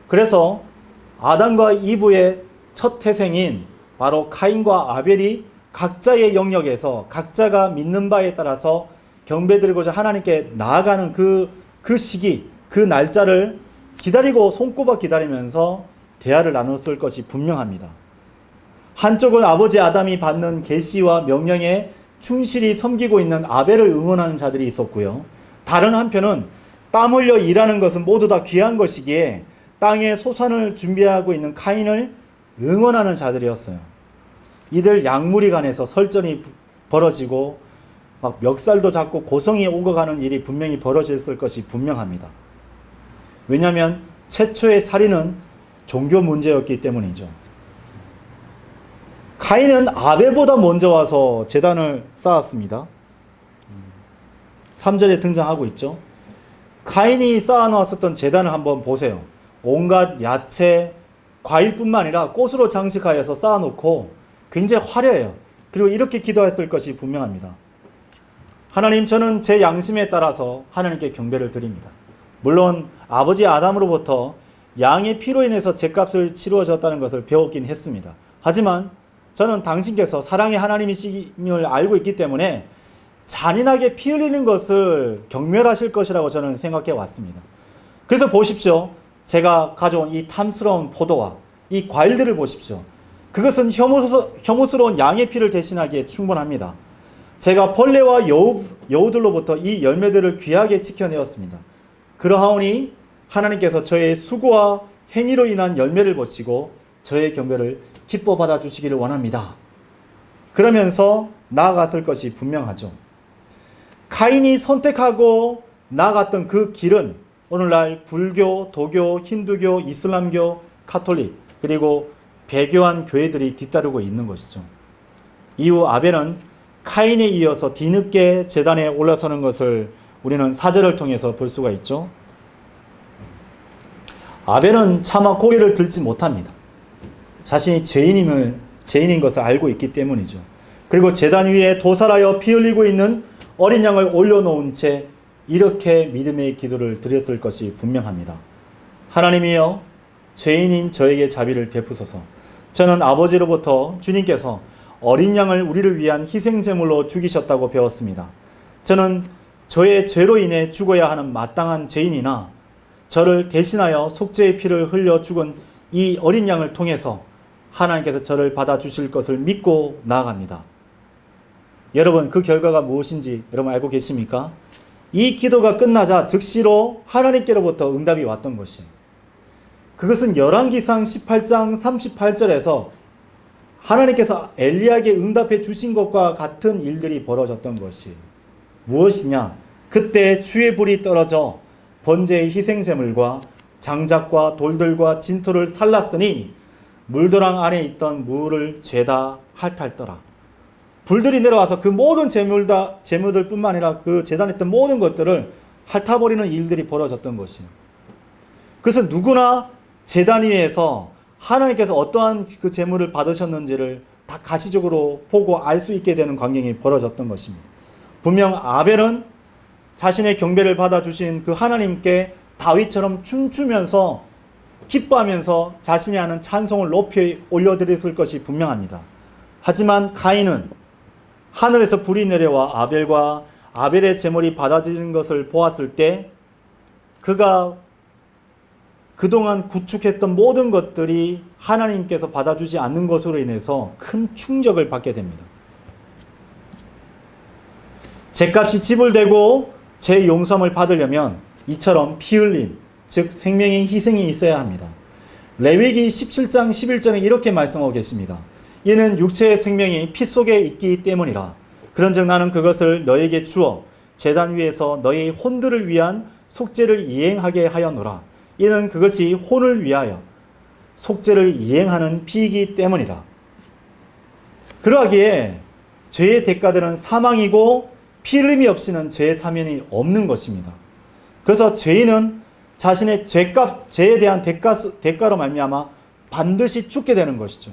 그래서 아담과 이브의 첫 태생인 바로 카인과 아벨이 각자의 영역에서 각자가 믿는 바에 따라서 경배드리고자 하나님께 나아가는 그 시기, 그 날짜를 기다리고 손꼽아 기다리면서 대화를 나눴을 것이 분명합니다. 한쪽은 아버지 아담이 받는 계시와 명령에 충실히 섬기고 있는 아벨을 응원하는 자들이 있었고요. 다른 한편은 땀 흘려 일하는 것은 모두 다 귀한 것이기에 땅의 소산을 준비하고 있는 카인을 응원하는 자들이었어요. 이들 양무리간에서 설전이 벌어지고 막 멱살도 잡고 고성이 오고 가는 일이 분명히 벌어졌을 것이 분명합니다. 왜냐하면 최초의 살인은 종교 문제였기 때문이죠. 카인은 아벨보다 먼저 와서 제단을 쌓았습니다. 3절에 등장하고 있죠. 카인이 쌓아놓았었던 제단을 한번 보세요. 온갖 야채, 과일뿐만 아니라 꽃으로 장식하여서 쌓아놓고 굉장히 화려해요. 그리고 이렇게 기도했을 것이 분명합니다. 하나님, 저는 제 양심에 따라서 하나님께 경배를 드립니다. 물론 아버지 아담으로부터 양의 피로 인해서 죗값을 치루어졌다는 것을 배웠긴 했습니다. 하지만 저는 당신께서 사랑의 하나님이심을 알고 있기 때문에 잔인하게 피 흘리는 것을 경멸하실 것이라고 저는 생각해 왔습니다. 그래서 보십시오. 제가 가져온 이 탐스러운 포도와 이 과일들을 보십시오. 그것은 혐오스러운 양의 피를 대신하기에 충분합니다. 제가 벌레와 여우들로부터 이 열매들을 귀하게 지켜내었습니다. 그러하오니 하나님께서 저의 수고와 행위로 인한 열매를 보시고 저의 경배를 기뻐 받아주시기를 원합니다. 그러면서 나아갔을 것이 분명하죠. 카인이 선택하고 나아갔던 그 길은 오늘날 불교, 도교, 힌두교, 이슬람교 카톨릭 그리고 배교한 교회들이 뒤따르고 있는 것이죠. 이후 아벨은 카인에 이어서 뒤늦게 제단에 올라서는 것을 우리는 사절을 통해서 볼 수가 있죠. 아벨은 차마 고개를 들지 못합니다. 자신이 죄인인 것을 알고 있기 때문이죠. 그리고 제단 위에 도살하여 피 흘리고 있는 어린 양을 올려놓은 채 이렇게 믿음의 기도를 드렸을 것이 분명합니다. 하나님이여, 죄인인 저에게 자비를 베푸소서. 저는 아버지로부터 주님께서 어린 양을 우리를 위한 희생제물로 죽이셨다고 배웠습니다. 저는 저의 죄로 인해 죽어야 하는 마땅한 죄인이나 저를 대신하여 속죄의 피를 흘려 죽은 이 어린 양을 통해서 하나님께서 저를 받아주실 것을 믿고 나아갑니다. 여러분, 그 결과가 무엇인지 여러분 알고 계십니까? 이 기도가 끝나자 즉시로 하나님께로부터 응답이 왔던 것이에요. 그것은 열왕기상 18장 38절에서 하나님께서 엘리야에게 응답해 주신 것과 같은 일들이 벌어졌던 것이에요. 무엇이냐? 그때 주의 불이 떨어져 번제의 희생제물과 장작과 돌들과 진토를 살랐으니 물도랑 안에 있던 물을 죄다 핥았더라. 불들이 내려와서 그 모든 재물들 뿐만 아니라 그 제단에 있던 모든 것들을 핥아버리는 일들이 벌어졌던 것이에요. 그래서 누구나 제단 위에서 하나님께서 어떠한 그 제물을 받으셨는지를 다 가시적으로 보고 알 수 있게 되는 광경이 벌어졌던 것입니다. 분명 아벨은 자신의 경배를 받아주신 그 하나님께 다윗처럼 춤추면서 기뻐하면서 자신이 하는 찬송을 높이 올려드렸을 것이 분명합니다. 하지만 가인은 하늘에서 불이 내려와 아벨과 아벨의 제물이 받아들이는 것을 보았을 때 그가 그동안 구축했던 모든 것들이 하나님께서 받아주지 않는 것으로 인해서 큰 충격을 받게 됩니다. 죄값이 지불되고 죄 용서함을 받으려면 이처럼 피 흘림, 즉 생명의 희생이 있어야 합니다. 레위기 17장 11절에 이렇게 말씀하고 계십니다. 이는 육체의 생명이 피 속에 있기 때문이라. 그런즉 나는 그것을 너에게 주어 제단 위에서 너의 혼들을 위한 속죄를 이행하게 하였노라. 이는 그것이 혼을 위하여 속죄를 이행하는 피이기 때문이라. 그러하기에 죄의 대가들은 사망이고 피 흘림이 없이는 죄의 사면이 없는 것입니다. 그래서 죄인은 자신의 죄에 대한 대가로 말미암아 반드시 죽게 되는 것이죠.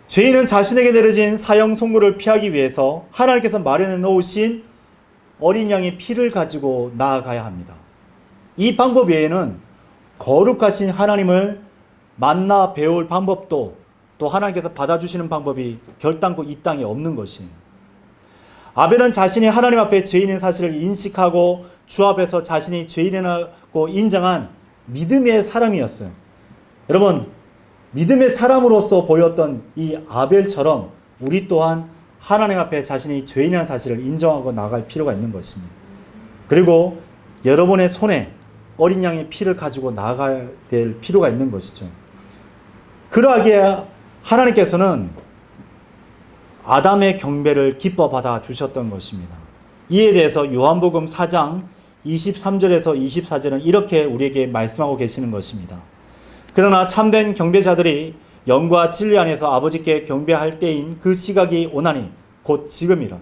죄인은 자신에게 내려진 사형 선고를 피하기 위해서 하나님께서 마련해 놓으신 어린 양의 피를 가지고 나아가야 합니다. 이 방법 외에는 거룩하신 하나님을 만나 배울 방법도 또 하나님께서 받아주시는 방법이 결단코 이 땅에 없는 것이에요. 아벨은 자신이 하나님 앞에 죄인인 사실을 인식하고 주 앞에서 자신이 죄인이라고 인정한 믿음의 사람이었어요. 여러분, 믿음의 사람으로서 보였던 이 아벨처럼 우리 또한 하나님 앞에 자신이 죄인이라는 사실을 인정하고 나갈 필요가 있는 것입니다. 그리고 여러분의 손에 어린 양의 피를 가지고 나아가야 될 필요가 있는 것이죠. 그러하기에 하나님께서는 아담의 경배를 기뻐 받아 주셨던 것입니다. 이에 대해서 요한복음 4장 23절에서 24절은 이렇게 우리에게 말씀하고 계시는 것입니다. 그러나 참된 경배자들이 영과 진리 안에서 아버지께 경배할 때인 그 시각이 오나니 곧 지금이라.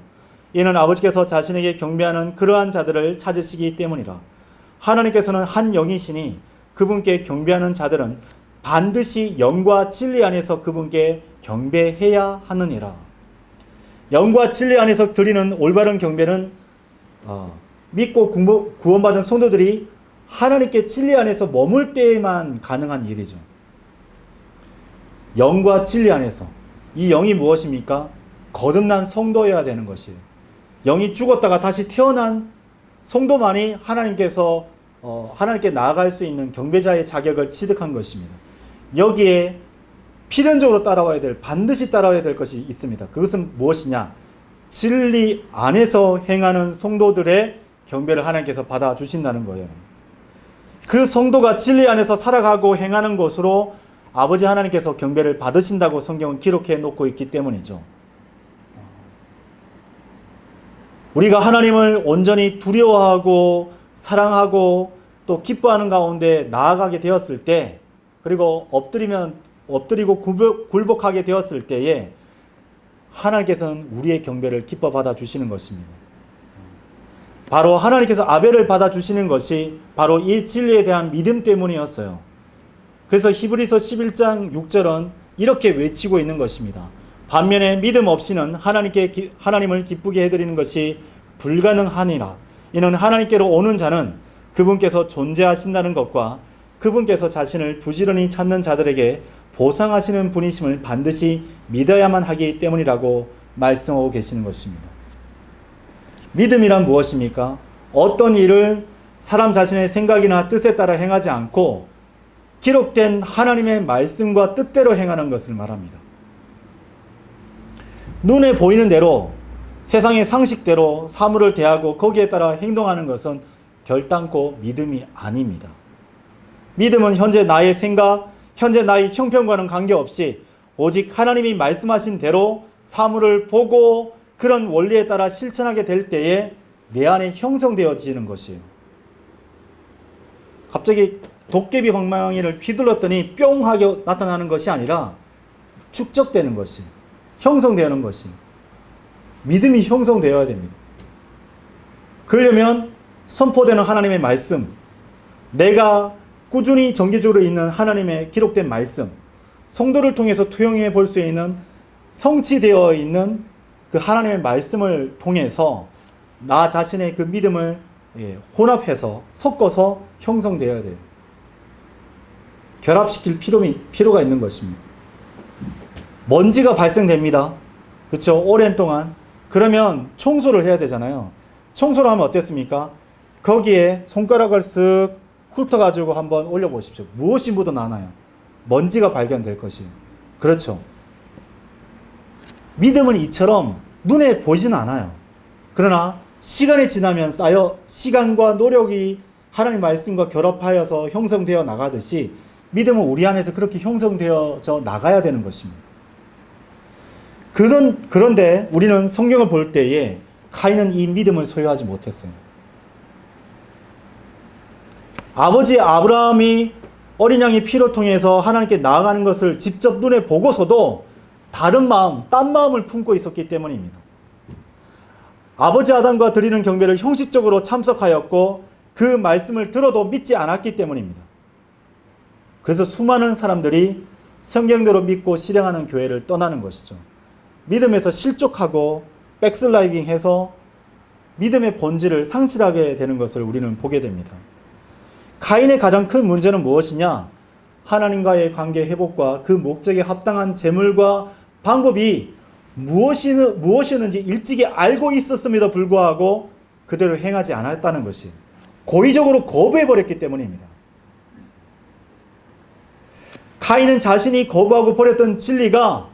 이는 아버지께서 자신에게 경배하는 그러한 자들을 찾으시기 때문이라. 하나님께서는 한 영이시니 그분께 경배하는 자들은 반드시 영과 진리 안에서 그분께 경배해야 하느니라. 영과 진리 안에서 드리는 올바른 경배는 믿고 구원받은 성도들이 하나님께 진리 안에서 머물 때에만 가능한 일이죠. 영과 진리 안에서. 이 영이 무엇입니까? 거듭난 성도여야 되는 것이에요. 영이 죽었다가 다시 태어난 성도만이 하나님께 나아갈 수 있는 경배자의 자격을 취득한 것입니다. 여기에 필연적으로 반드시 따라와야 될 것이 있습니다. 그것은 무엇이냐? 진리 안에서 행하는 성도들의 경배를 하나님께서 받아주신다는 거예요. 그 성도가 진리 안에서 살아가고 행하는 것으로 아버지 하나님께서 경배를 받으신다고 성경은 기록해 놓고 있기 때문이죠. 우리가 하나님을 온전히 두려워하고 사랑하고 또 기뻐하는 가운데 나아가게 되었을 때, 그리고 엎드리고 굴복하게 되었을 때에 하나님께서는 우리의 경배를 기뻐 받아주시는 것입니다. 바로 하나님께서 아벨을 받아주시는 것이 바로 이 진리에 대한 믿음 때문이었어요. 그래서 히브리서 11장 6절은 이렇게 외치고 있는 것입니다. 반면에 믿음 없이는 하나님을 기쁘게 해드리는 것이 불가능하니라. 이는 하나님께로 오는 자는 그분께서 존재하신다는 것과 그분께서 자신을 부지런히 찾는 자들에게 보상하시는 분이심을 반드시 믿어야만 하기 때문이라고 말씀하고 계시는 것입니다. 믿음이란 무엇입니까? 어떤 일을 사람 자신의 생각이나 뜻에 따라 행하지 않고 기록된 하나님의 말씀과 뜻대로 행하는 것을 말합니다. 눈에 보이는 대로 세상의 상식대로 사물을 대하고 거기에 따라 행동하는 것은 결단코 믿음이 아닙니다. 믿음은 현재 나의 생각, 현재 나의 형편과는 관계없이 오직 하나님이 말씀하신 대로 사물을 보고 그런 원리에 따라 실천하게 될 때에 내 안에 형성되어지는 것이에요. 갑자기 도깨비 방망이를 휘둘렀더니 뿅 하게 나타나는 것이 아니라 축적되는 것이, 형성되는 것이, 믿음이 형성되어야 됩니다. 그러려면 선포되는 하나님의 말씀, 내가 꾸준히 정기적으로 있는 하나님의 기록된 말씀, 성도를 통해서 투영해 볼 수 있는 성취되어 있는 그 하나님의 말씀을 통해서 나 자신의 그 믿음을 혼합해서 섞어서 형성되어야 돼요. 결합시킬 필요가 있는 것입니다. 먼지가 발생됩니다. 그렇죠? 오랜 동안. 그러면 청소를 해야 되잖아요. 청소를 하면 어땠습니까? 거기에 손가락을 쓱 훑어가지고 한번 올려보십시오. 무엇이 묻어나나요? 먼지가 발견될 것이에요. 그렇죠? 믿음은 이처럼 눈에 보이진 않아요. 그러나 시간이 지나면 쌓여 시간과 노력이 하나님 말씀과 결합하여서 형성되어 나가듯이 믿음은 우리 안에서 그렇게 형성되어져 나가야 되는 것입니다. 그런데 우리는 성경을 볼 때에 가인은 이 믿음을 소유하지 못했어요. 아버지 아브라함이 어린 양의 피로 통해서 하나님께 나아가는 것을 직접 눈에 보고서도 다른 마음, 딴 마음을 품고 있었기 때문입니다. 아버지 아담과 드리는 경배를 형식적으로 참석하였고 그 말씀을 들어도 믿지 않았기 때문입니다. 그래서 수많은 사람들이 성경대로 믿고 실행하는 교회를 떠나는 것이죠. 믿음에서 실족하고 백슬라이딩해서 믿음의 본질을 상실하게 되는 것을 우리는 보게 됩니다. 가인의 가장 큰 문제는 무엇이냐? 하나님과의 관계 회복과 그 목적에 합당한 제물과 방법이 무엇이었는지 일찍이 알고 있었음에도 불구하고 그대로 행하지 않았다는 것이 고의적으로 거부해버렸기 때문입니다. 가인은 자신이 거부하고 버렸던 진리가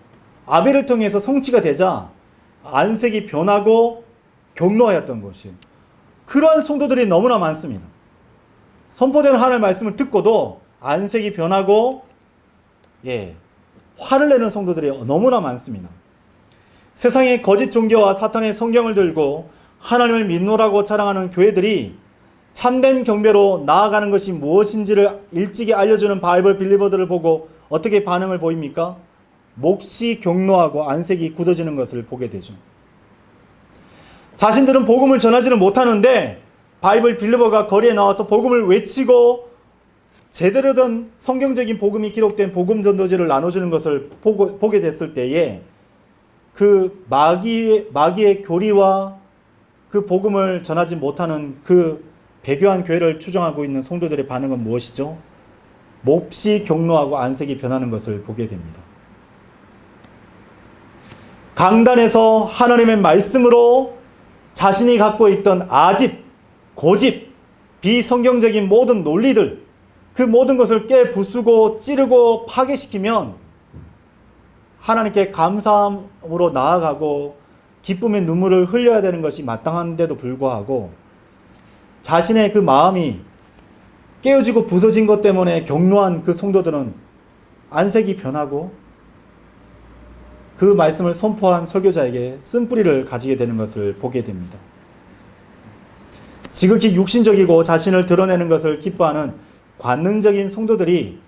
아벨을 통해서 성취가 되자 안색이 변하고 격노하였던 것이에요. 그러한 성도들이 너무나 많습니다. 선포되는 하나님의 말씀을 듣고도 안색이 변하고 화를 내는 성도들이 너무나 많습니다. 세상의 거짓 종교와 사탄의 성경을 들고 하나님을 믿노라고 자랑하는 교회들이 참된 경배로 나아가는 것이 무엇인지를 일찍이 알려주는 바이블 빌리버들을 보고 어떻게 반응을 보입니까? 몹시 격노하고 안색이 굳어지는 것을 보게 되죠. 자신들은 복음을 전하지는 못하는데 바이블 빌리버가 거리에 나와서 복음을 외치고 제대로 된 성경적인 복음이 기록된 복음 전도지를 나눠주는 것을 보게 됐을 때에 그 마귀의 교리와 그 복음을 전하지 못하는 그 배교한 교회를 추종하고 있는 성도들의 반응은 무엇이죠? 몹시 격노하고 안색이 변하는 것을 보게 됩니다. 강단에서 하나님의 말씀으로 자신이 갖고 있던 아집, 고집, 비성경적인 모든 논리들, 그 모든 것을 깨부수고 찌르고 파괴시키면 하나님께 감사함으로 나아가고 기쁨의 눈물을 흘려야 되는 것이 마땅한데도 불구하고 자신의 그 마음이 깨어지고 부서진 것 때문에 격노한 그 성도들은 안색이 변하고 그 말씀을 선포한 설교자에게 쓴뿌리를 가지게 되는 것을 보게 됩니다. 지극히 육신적이고 자신을 드러내는 것을 기뻐하는 관능적인 성도들이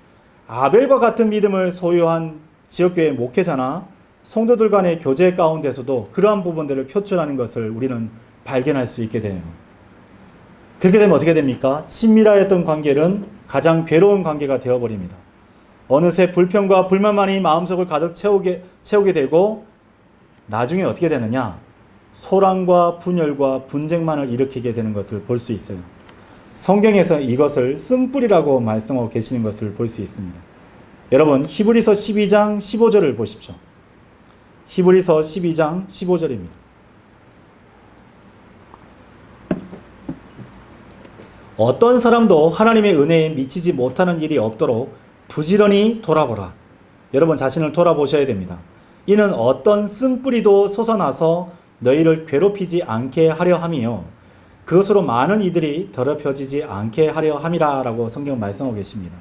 아벨과 같은 믿음을 소유한 지역교회 목회자나 성도들 간의 교제 가운데서도 그러한 부분들을 표출하는 것을 우리는 발견할 수 있게 돼요. 그렇게 되면 어떻게 됩니까? 친밀하였던 관계는 가장 괴로운 관계가 되어버립니다. 어느새 불평과 불만만이 마음속을 가득 채우게 되고 나중에 어떻게 되느냐? 소란과 분열과 분쟁만을 일으키게 되는 것을 볼 수 있어요. 성경에서 이것을 쓴뿌리라고 말씀하고 계시는 것을 볼 수 있습니다. 여러분, 히브리서 12장 15절을 보십시오. 히브리서 12장 15절입니다. 어떤 사람도 하나님의 은혜에 미치지 못하는 일이 없도록 부지런히 돌아보라. 여러분 자신을 돌아보셔야 됩니다. 이는 어떤 쓴뿌리도 솟아나서 너희를 괴롭히지 않게 하려 함이요 그것으로 많은 이들이 더럽혀지지 않게 하려 함이라 라고 성경은 말씀하고 계십니다.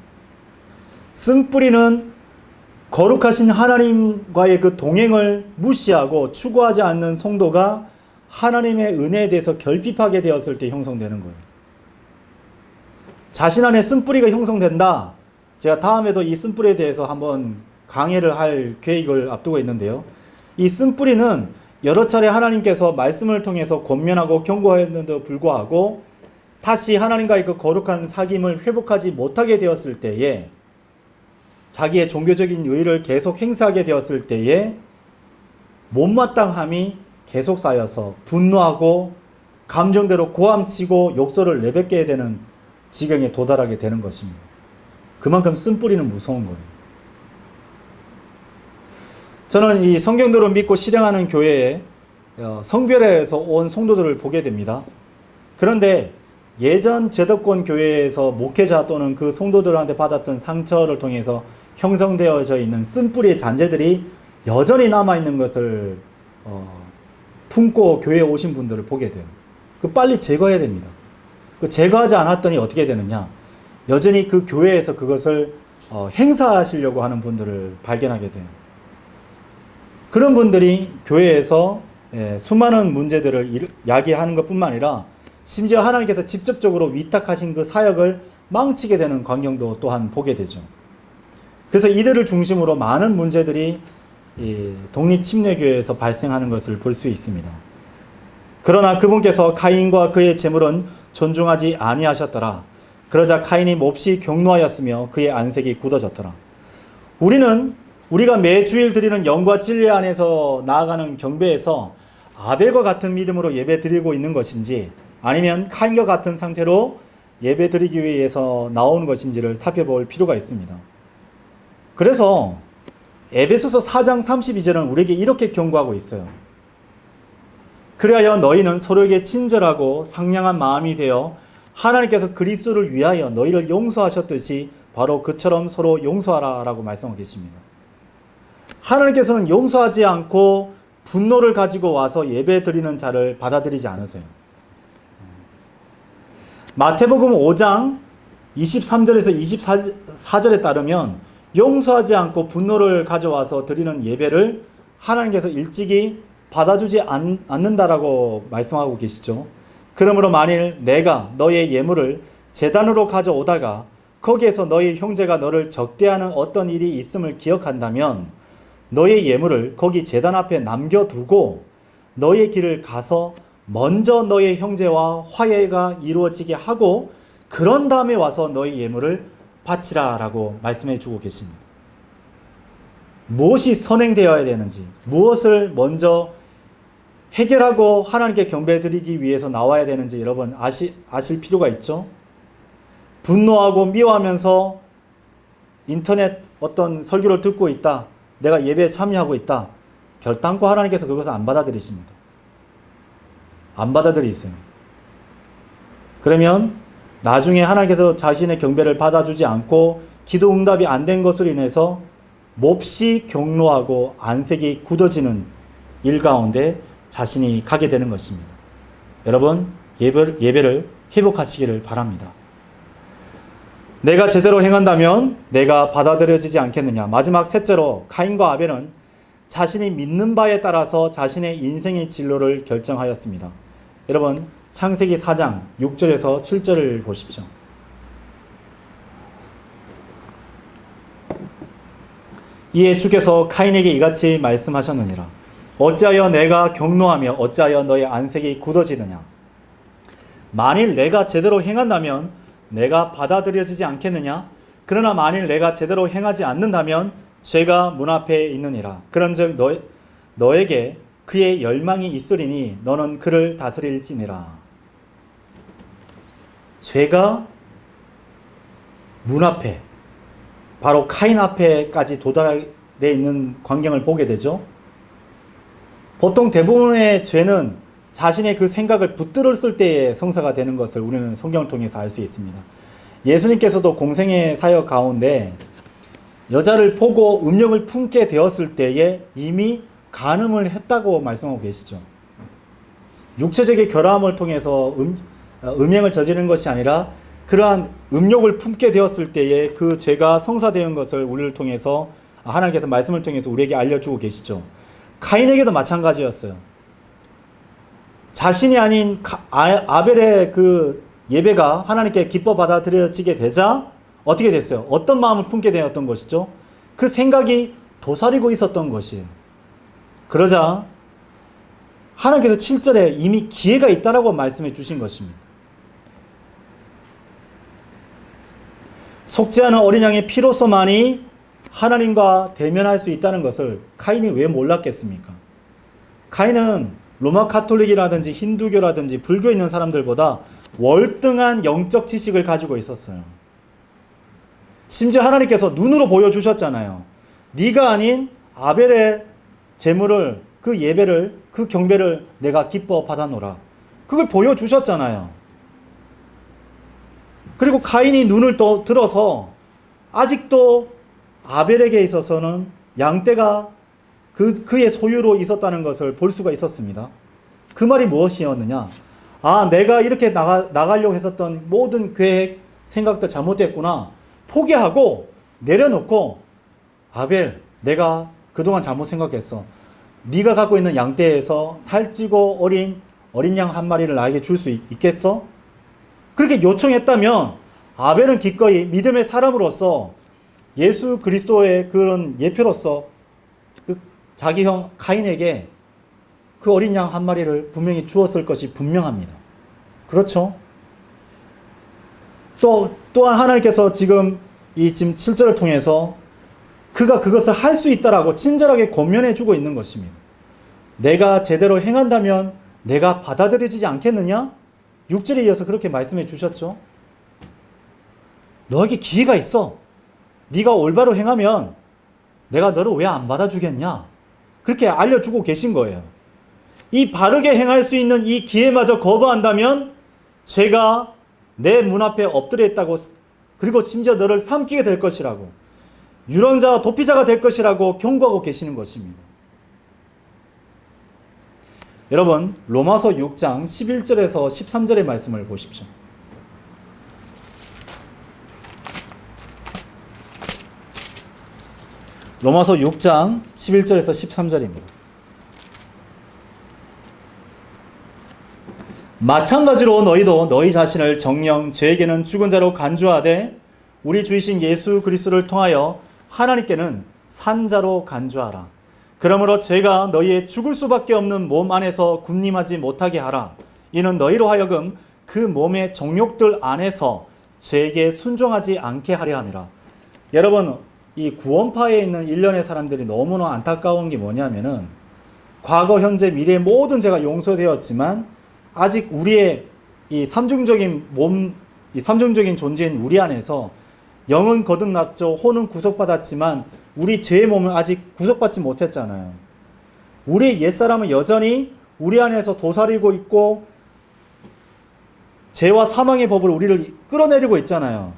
쓴뿌리는 거룩하신 하나님과의 그 동행을 무시하고 추구하지 않는 성도가 하나님의 은혜에 대해서 결핍하게 되었을 때 형성되는 거예요. 자신 안에 쓴뿌리가 형성된다. 제가 다음에도 이 쓴뿌리에 대해서 한번 강의를 할 계획을 앞두고 있는데요. 이 쓴뿌리는 여러 차례 하나님께서 말씀을 통해서 권면하고 경고했는데도 불구하고 다시 하나님과의 그 거룩한 사귐을 회복하지 못하게 되었을 때에 자기의 종교적인 의의를 계속 행사하게 되었을 때에 못마땅함이 계속 쌓여서 분노하고 감정대로 고함치고 욕설을 내뱉게 되는 지경에 도달하게 되는 것입니다. 그만큼 쓴뿌리는 무서운 거예요. 저는 이 성경대로 믿고 실행하는 교회에 성별회에서 온 성도들을 보게 됩니다. 그런데 예전 제도권 교회에서 목회자 또는 그 성도들한테 받았던 상처를 통해서 형성되어져 있는 쓴뿌리의 잔재들이 여전히 남아있는 것을 품고 교회에 오신 분들을 보게 돼요. 그 빨리 제거해야 됩니다. 그 제거하지 않았더니 어떻게 되느냐? 여전히 그 교회에서 그것을 행사하시려고 하는 분들을 발견하게 돼요. 그런 분들이 교회에서 수많은 문제들을 야기하는 것뿐만 아니라 심지어 하나님께서 직접적으로 위탁하신 그 사역을 망치게 되는 광경도 또한 보게 되죠. 그래서 이들을 중심으로 많은 문제들이 독립침례교회에서 발생하는 것을 볼 수 있습니다. 그러나 그분께서 카인과 그의 재물은 존중하지 아니하셨더라. 그러자 카인이 몹시 경노하였으며 그의 안색이 굳어졌더라. 우리가 매주일 드리는 영과 진리 안에서 나아가는 경배에서 아벨과 같은 믿음으로 예배 드리고 있는 것인지 아니면 카인과 같은 상태로 예배 드리기 위해서 나오는 것인지를 살펴볼 필요가 있습니다. 그래서 에베소서 4장 32절은 우리에게 이렇게 경고하고 있어요. 그리하여 너희는 서로에게 친절하고 상냥한 마음이 되어 하나님께서 그리스도를 위하여 너희를 용서하셨듯이 바로 그처럼 서로 용서하라 라고 말씀하고 계십니다. 하나님께서는 용서하지 않고 분노를 가지고 와서 예배 드리는 자를 받아들이지 않으세요. 마태복음 5장 23절에서 24절에 따르면 용서하지 않고 분노를 가져와서 드리는 예배를 하나님께서 일찍이 받아주지 않는다라고 말씀하고 계시죠. 그러므로 만일 내가 너의 예물을 제단으로 가져오다가 거기에서 너의 형제가 너를 적대하는 어떤 일이 있음을 기억한다면 너의 예물을 거기 제단 앞에 남겨두고 너의 길을 가서 먼저 너의 형제와 화해가 이루어지게 하고 그런 다음에 와서 너의 예물을 바치라 라고 말씀해 주고 계십니다. 무엇이 선행되어야 되는지, 무엇을 먼저 해결하고 하나님께 경배드리기 위해서 나와야 되는지 여러분 아실 필요가 있죠. 분노하고 미워하면서 인터넷 어떤 설교를 듣고 있다, 내가 예배에 참여하고 있다, 결단코 하나님께서 그것을 안 받아들이십니다. 안 받아들이세요. 그러면 나중에 하나님께서 자신의 경배를 받아주지 않고 기도 응답이 안 된 것으로 인해서 몹시 경노하고 안색이 굳어지는 일 가운데 자신이 가게 되는 것입니다. 여러분, 예배를 회복하시기를 바랍니다. 내가 제대로 행한다면 내가 받아들여지지 않겠느냐. 마지막 셋째로 카인과 아벨은 자신이 믿는 바에 따라서 자신의 인생의 진로를 결정하였습니다. 여러분, 창세기 4장 6절에서 7절을 보십시오. 이에 주께서 카인에게 이같이 말씀하셨느니라. 어찌하여 내가 경노하며 어찌하여 너의 안색이 굳어지느냐. 만일 내가 제대로 행한다면 내가 받아들여지지 않겠느냐. 그러나 만일 내가 제대로 행하지 않는다면 죄가 문 앞에 있느니라. 그런즉 너에게 그의 열망이 있으리니 너는 그를 다스릴지니라. 죄가 문 앞에, 바로 카인 앞에까지 도달해 있는 광경을 보게 되죠. 보통 대부분의 죄는 자신의 그 생각을 붙들었을 때에 성사가 되는 것을 우리는 성경을 통해서 알 수 있습니다. 예수님께서도 공생의 사역 가운데 여자를 보고 음욕을 품게 되었을 때에 이미 간음을 했다고 말씀하고 계시죠. 육체적인 결함을 통해서 음행을 저지른 것이 아니라 그러한 음욕을 품게 되었을 때에 그 죄가 성사되는 것을 우리를 통해서 하나님께서 말씀을 통해서 우리에게 알려주고 계시죠. 카인에게도 마찬가지였어요. 자신이 아닌 아벨의 그 예배가 하나님께 기뻐 받아들여지게 되자 어떻게 됐어요? 어떤 마음을 품게 되었던 것이죠? 그 생각이 도사리고 있었던 것이에요. 그러자 하나님께서 7절에 이미 기회가 있다라고 말씀해 주신 것입니다. 속지 않은 어린 양의 피로서만이 하나님과 대면할 수 있다는 것을 카인이 왜 몰랐겠습니까? 카인은 로마 카톨릭이라든지 힌두교라든지 불교에 있는 사람들보다 월등한 영적 지식을 가지고 있었어요. 심지어 하나님께서 눈으로 보여주셨잖아요. 네가 아닌 아벨의 제물을, 그 예배를, 그 경배를 내가 기뻐 받아노라. 그걸 보여주셨잖아요. 그리고 카인이 눈을 또 들어서 아직도 아벨에게 있어서는 양떼가 그의 소유로 있었다는 것을 볼 수가 있었습니다. 그 말이 무엇이었느냐? 아, 내가 이렇게 나가려고 했었던 모든 계획, 생각들 잘못됐구나. 포기하고 내려놓고 아벨, 내가 그동안 잘못 생각했어. 네가 갖고 있는 양떼에서 살찌고 어린 양 한 마리를 나에게 줄 수 있겠어? 그렇게 요청했다면 아벨은 기꺼이 믿음의 사람으로서 예수 그리스도의 그런 예표로서 그 자기 형 카인에게 그 어린 양 한 마리를 분명히 주었을 것이 분명합니다. 그렇죠? 또한 하나님께서 지금 7절을 통해서 그가 그것을 할 수 있다라고 친절하게 권면해 주고 있는 것입니다. 내가 제대로 행한다면 내가 받아들여지지 않겠느냐? 6절에 이어서 그렇게 말씀해 주셨죠. 너에게 기회가 있어. 네가 올바로 행하면 내가 너를 왜 안 받아주겠냐? 그렇게 알려주고 계신 거예요. 이 바르게 행할 수 있는 이 기회마저 거부한다면 죄가 내 문 앞에 엎드려 있다고, 그리고 심지어 너를 삼키게 될 것이라고, 유언자와 도피자가 될 것이라고 경고하고 계시는 것입니다. 여러분, 로마서 6장 11절에서 13절의 말씀을 보십시오. 로마서 6장 11절에서 13절입니다. 마찬가지로 너희도 너희 자신을 정녕 죄에게는 죽은 자로 간주하되 우리 주이신 예수 그리스도를 통하여 하나님께는 산 자로 간주하라. 그러므로 죄가 너희의 죽을 수밖에 없는 몸 안에서 군림하지 못하게 하라. 이는 너희로 하여금 그 몸의 정욕들 안에서 죄에게 순종하지 않게 하려 함이라. 여러분, 이 구원파에 있는 일련의 사람들이 너무나 안타까운 게 뭐냐면은 과거, 현재, 미래의 모든 죄가 용서되었지만 아직 우리의 이 삼중적인 존재인 우리 안에서 영은 거듭났죠. 혼은 구속받았지만 우리 죄의 몸은 아직 구속받지 못했잖아요. 우리 옛사람은 여전히 우리 안에서 도사리고 있고 죄와 사망의 법을 우리를 끌어내리고 있잖아요.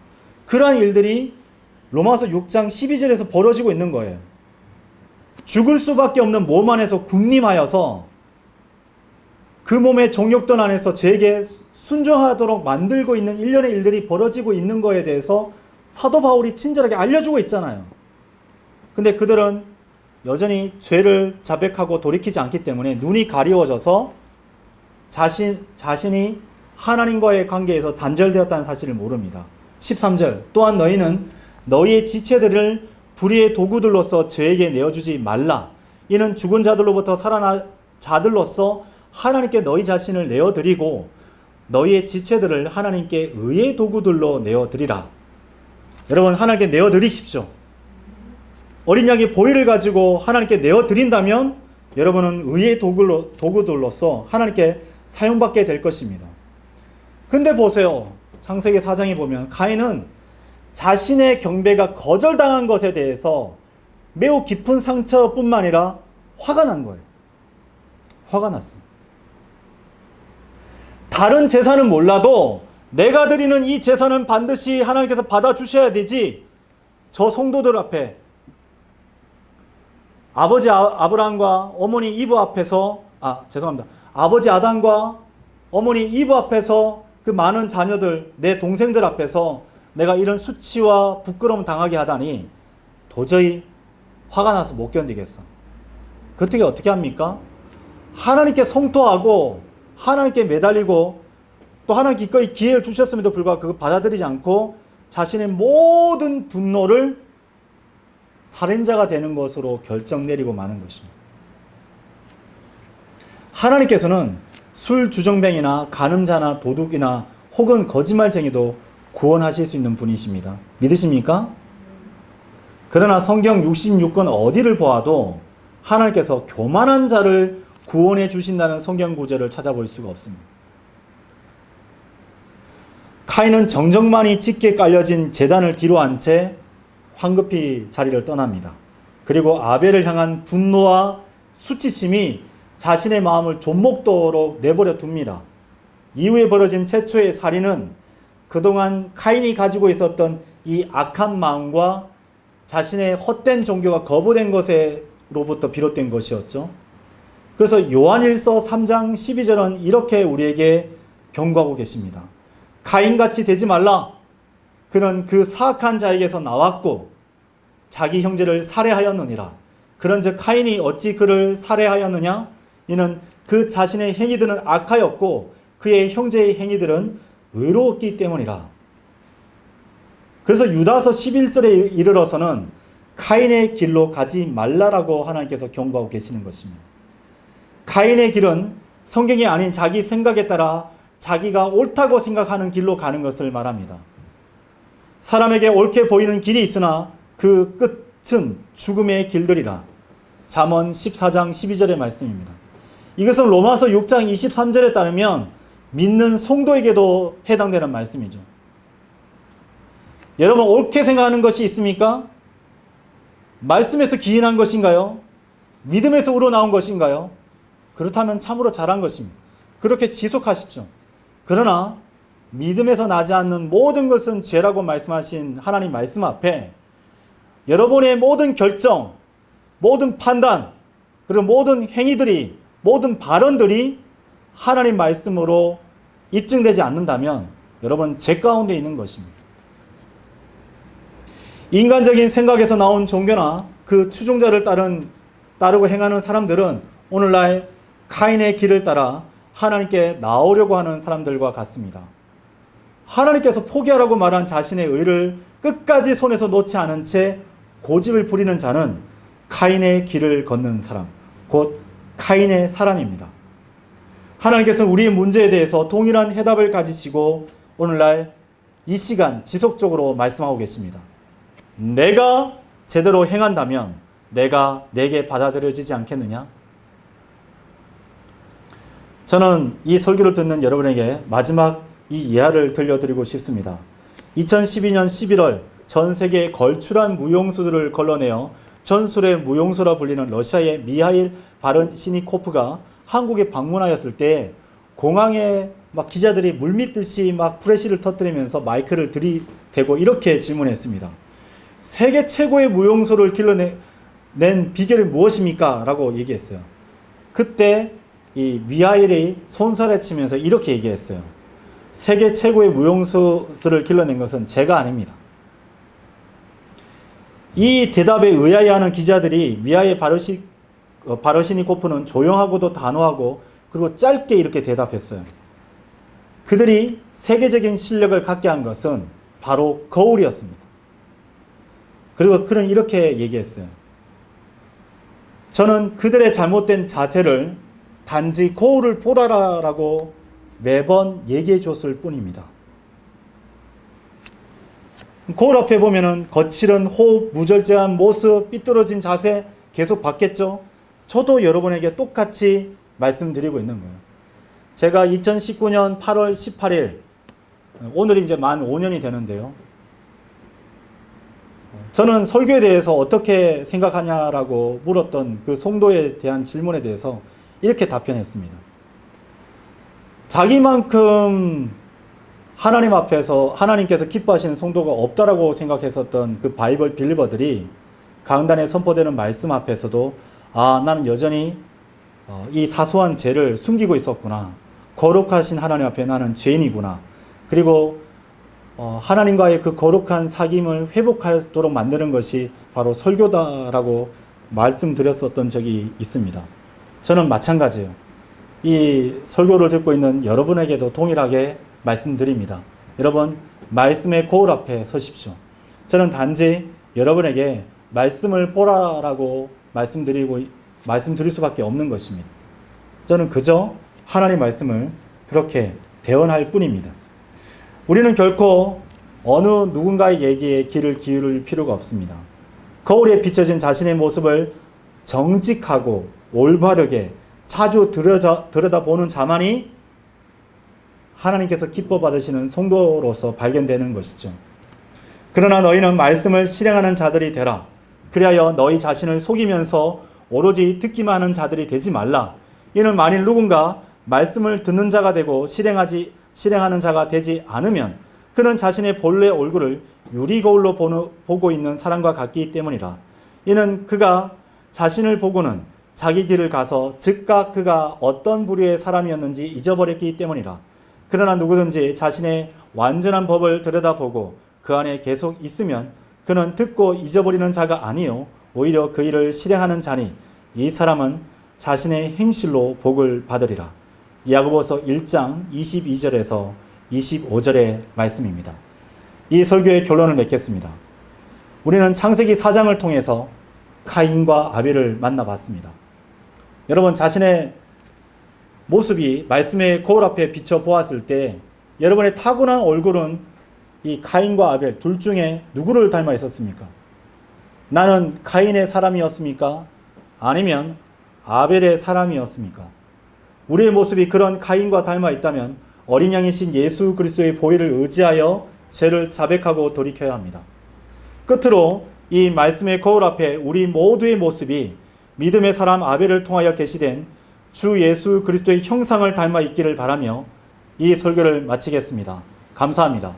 그러한 일들이 로마서 6장 12절에서 벌어지고 있는 거예요. 죽을 수밖에 없는 몸 안에서 군림하여서 그 몸의 정욕들 안에서 죄에게 순종하도록 만들고 있는 일련의 일들이 벌어지고 있는 거에 대해서 사도 바울이 친절하게 알려주고 있잖아요. 근데 그들은 여전히 죄를 자백하고 돌이키지 않기 때문에 눈이 가리워져서 자신이 하나님과의 관계에서 단절되었다는 사실을 모릅니다. 13절 또한 너희는 너희의 지체들을 불의의 도구들로서 저에게 내어주지 말라. 이는 죽은 자들로부터 살아난 자들로서 하나님께 너희 자신을 내어드리고 너희의 지체들을 하나님께 의의 도구들로 내어드리라. 여러분, 하나님께 내어드리십시오. 어린 양의 보혈을 가지고 하나님께 내어드린다면 여러분은 의의 도구들로서 하나님께 사용받게 될 것입니다. 근데 보세요. 창세기 4장에 보면 가인은 자신의 경배가 거절당한 것에 대해서 매우 깊은 상처뿐만 아니라 화가 난 거예요. 화가 났어요. 다른 제사는 몰라도 내가 드리는 이 제사는 반드시 하나님께서 받아주셔야 되지. 저 성도들 앞에, 아버지 아브라함과 어머니 이브 앞에서, 아버지 아담과 어머니 이브 앞에서 그 많은 자녀들, 내 동생들 앞에서 내가 이런 수치와 부끄러움 당하게 하다니 도저히 화가 나서 못 견디겠어. 그때 어떻게 합니까? 하나님께 성토하고 하나님께 매달리고 또 하나님 기꺼이 기회를 주셨음에도 불구하고 그걸 받아들이지 않고 자신의 모든 분노를 살인자가 되는 것으로 결정 내리고 마는 것입니다. 하나님께서는 술 주정뱅이나 간음자나 도둑이나 혹은 거짓말쟁이도 구원하실 수 있는 분이십니다. 믿으십니까? 그러나 성경 66권 어디를 보아도 하나님께서 교만한 자를 구원해 주신다는 성경 구절을 찾아볼 수가 없습니다. 카인은 정정만이 짙게 깔려진 제단을 뒤로 한 채 황급히 자리를 떠납니다. 그리고 아벨을 향한 분노와 수치심이 자신의 마음을 좀먹도록 내버려 둡니다. 이후에 벌어진 최초의 살인은 그동안 카인이 가지고 있었던 이 악한 마음과 자신의 헛된 종교가 거부된 것으로부터 비롯된 것이었죠. 그래서 요한일서 3장 12절은 이렇게 우리에게 경고하고 계십니다. 카인같이 되지 말라. 그는 그 사악한 자에게서 나왔고 자기 형제를 살해하였느니라. 그런즉 카인이 어찌 그를 살해하였느냐? 이는 그 자신의 행위들은 악하였고 그의 형제의 행위들은 의로웠기 때문이라. 그래서 유다서 11절에 이르러서는 카인의 길로 가지 말라라고 하나님께서 경고하고 계시는 것입니다. 카인의 길은 성경이 아닌 자기 생각에 따라 자기가 옳다고 생각하는 길로 가는 것을 말합니다. 사람에게 옳게 보이는 길이 있으나 그 끝은 죽음의 길들이라. 잠언 14장 12절의 말씀입니다. 이것은 로마서 6장 23절에 따르면 믿는 성도에게도 해당되는 말씀이죠. 여러분, 옳게 생각하는 것이 있습니까? 말씀에서 기인한 것인가요? 믿음에서 우러나온 것인가요? 그렇다면 참으로 잘한 것입니다. 그렇게 지속하십시오. 그러나 믿음에서 나지 않는 모든 것은 죄라고 말씀하신 하나님 말씀 앞에 여러분의 모든 결정, 모든 판단, 그리고 모든 행위들이, 모든 발언들이 하나님 말씀으로 입증되지 않는다면 여러분 죄 가운데 있는 것입니다. 인간적인 생각에서 나온 종교나 그 추종자를 따르고 행하는 사람들은 오늘날 카인의 길을 따라 하나님께 나오려고 하는 사람들과 같습니다. 하나님께서 포기하라고 말한 자신의 의를 끝까지 손에서 놓지 않은 채 고집을 부리는 자는 카인의 길을 걷는 사람, 곧 카인의 사람입니다. 하나님께서는 우리의 문제에 대해서 동일한 해답을 가지시고 오늘날 이 시간 지속적으로 말씀하고 계십니다. 내가 제대로 행한다면 내게 받아들여지지 않겠느냐? 저는 이 설교를 듣는 여러분에게 마지막 이 예화를 들려드리고 싶습니다. 2012년 11월 전 세계에 걸출한 무용수들을 걸러내어 전술의 무용수라 불리는 러시아의 미하일 바르시니코프가 한국에 방문하였을 때 공항에 막 기자들이 물밀듯이 막 프레시를 터뜨리면서 마이크를 들이대고 이렇게 질문했습니다. 세계 최고의 무용수를 길러낸 비결이 무엇입니까? 라고 얘기했어요. 그때 이 미하일이 손살에 치면서 이렇게 얘기했어요. 세계 최고의 무용수들을 길러낸 것은 제가 아닙니다. 이 대답에 의아해하는 기자들이 미하일 바르시니코프는 조용하고도 단호하고 그리고 짧게 이렇게 대답했어요. 그들이 세계적인 실력을 갖게 한 것은 바로 거울이었습니다. 그리고 그는 이렇게 얘기했어요. 저는 그들의 잘못된 자세를 단지 거울을 보라라고 매번 얘기해 줬을 뿐입니다. 거울 앞에 보면은 거칠은 호흡, 무절제한 모습, 삐뚤어진 자세 계속 봤겠죠? 저도 여러분에게 똑같이 말씀드리고 있는 거예요. 제가 2019년 8월 18일, 오늘이 이제 만 5년이 되는데요. 저는 설교에 대해서 어떻게 생각하냐라고 물었던 그 성도에 대한 질문에 대해서 이렇게 답변했습니다. 자기만큼 하나님 앞에서 하나님께서 기뻐하시는 성도가 없다라고 생각했었던 그 바이블 빌리버들이 강단에 선포되는 말씀 앞에서도 나는 여전히 이 사소한 죄를 숨기고 있었구나. 거룩하신 하나님 앞에 나는 죄인이구나. 그리고 하나님과의 그 거룩한 사귐을 회복하도록 만드는 것이 바로 설교다라고 말씀드렸었던 적이 있습니다. 저는 마찬가지예요. 이 설교를 듣고 있는 여러분에게도 동일하게 말씀드립니다. 여러분, 말씀의 거울 앞에 서십시오. 저는 단지 여러분에게 말씀을 보라라고 말씀드릴 수밖에 없는 것입니다. 저는 그저 하나님의 말씀을 그렇게 대언할 뿐입니다. 우리는 결코 어느 누군가의 얘기에 귀를 기울일 필요가 없습니다. 거울에 비춰진 자신의 모습을 정직하고 올바르게 자주 들여다보는 자만이 하나님께서 기뻐 받으시는 성도로서 발견되는 것이죠. 그러나 너희는 말씀을 실행하는 자들이 되라. 그리하여 너희 자신을 속이면서 오로지 듣기만 하는 자들이 되지 말라. 이는 만일 누군가 말씀을 듣는 자가 되고 실행하는 자가 되지 않으면 그는 자신의 본래 얼굴을 유리거울로 보고 있는 사람과 같기 때문이라. 이는 그가 자신을 보고는 자기 길을 가서 즉각 그가 어떤 부류의 사람이었는지 잊어버렸기 때문이라. 그러나 누구든지 자신의 완전한 법을 들여다보고 그 안에 계속 있으면 그는 듣고 잊어버리는 자가 아니요 오히려 그 일을 실행하는 자니 이 사람은 자신의 행실로 복을 받으리라. 야고보서 1장 22절에서 25절의 말씀입니다. 이 설교의 결론을 맺겠습니다. 우리는 창세기 4장을 통해서 카인과 아벨을 만나봤습니다. 여러분, 자신의 모습이 말씀의 거울 앞에 비춰 보았을 때 여러분의 타고난 얼굴은 이 카인과 아벨 둘 중에 누구를 닮아 있었습니까? 나는 카인의 사람이었습니까? 아니면 아벨의 사람이었습니까? 우리의 모습이 그런 카인과 닮아 있다면 어린 양이신 예수 그리스도의 보혈을 의지하여 죄를 자백하고 돌이켜야 합니다. 끝으로 이 말씀의 거울 앞에 우리 모두의 모습이 믿음의 사람 아벨을 통하여 계시된 주 예수 그리스도의 형상을 닮아 있기를 바라며 이 설교를 마치겠습니다. 감사합니다.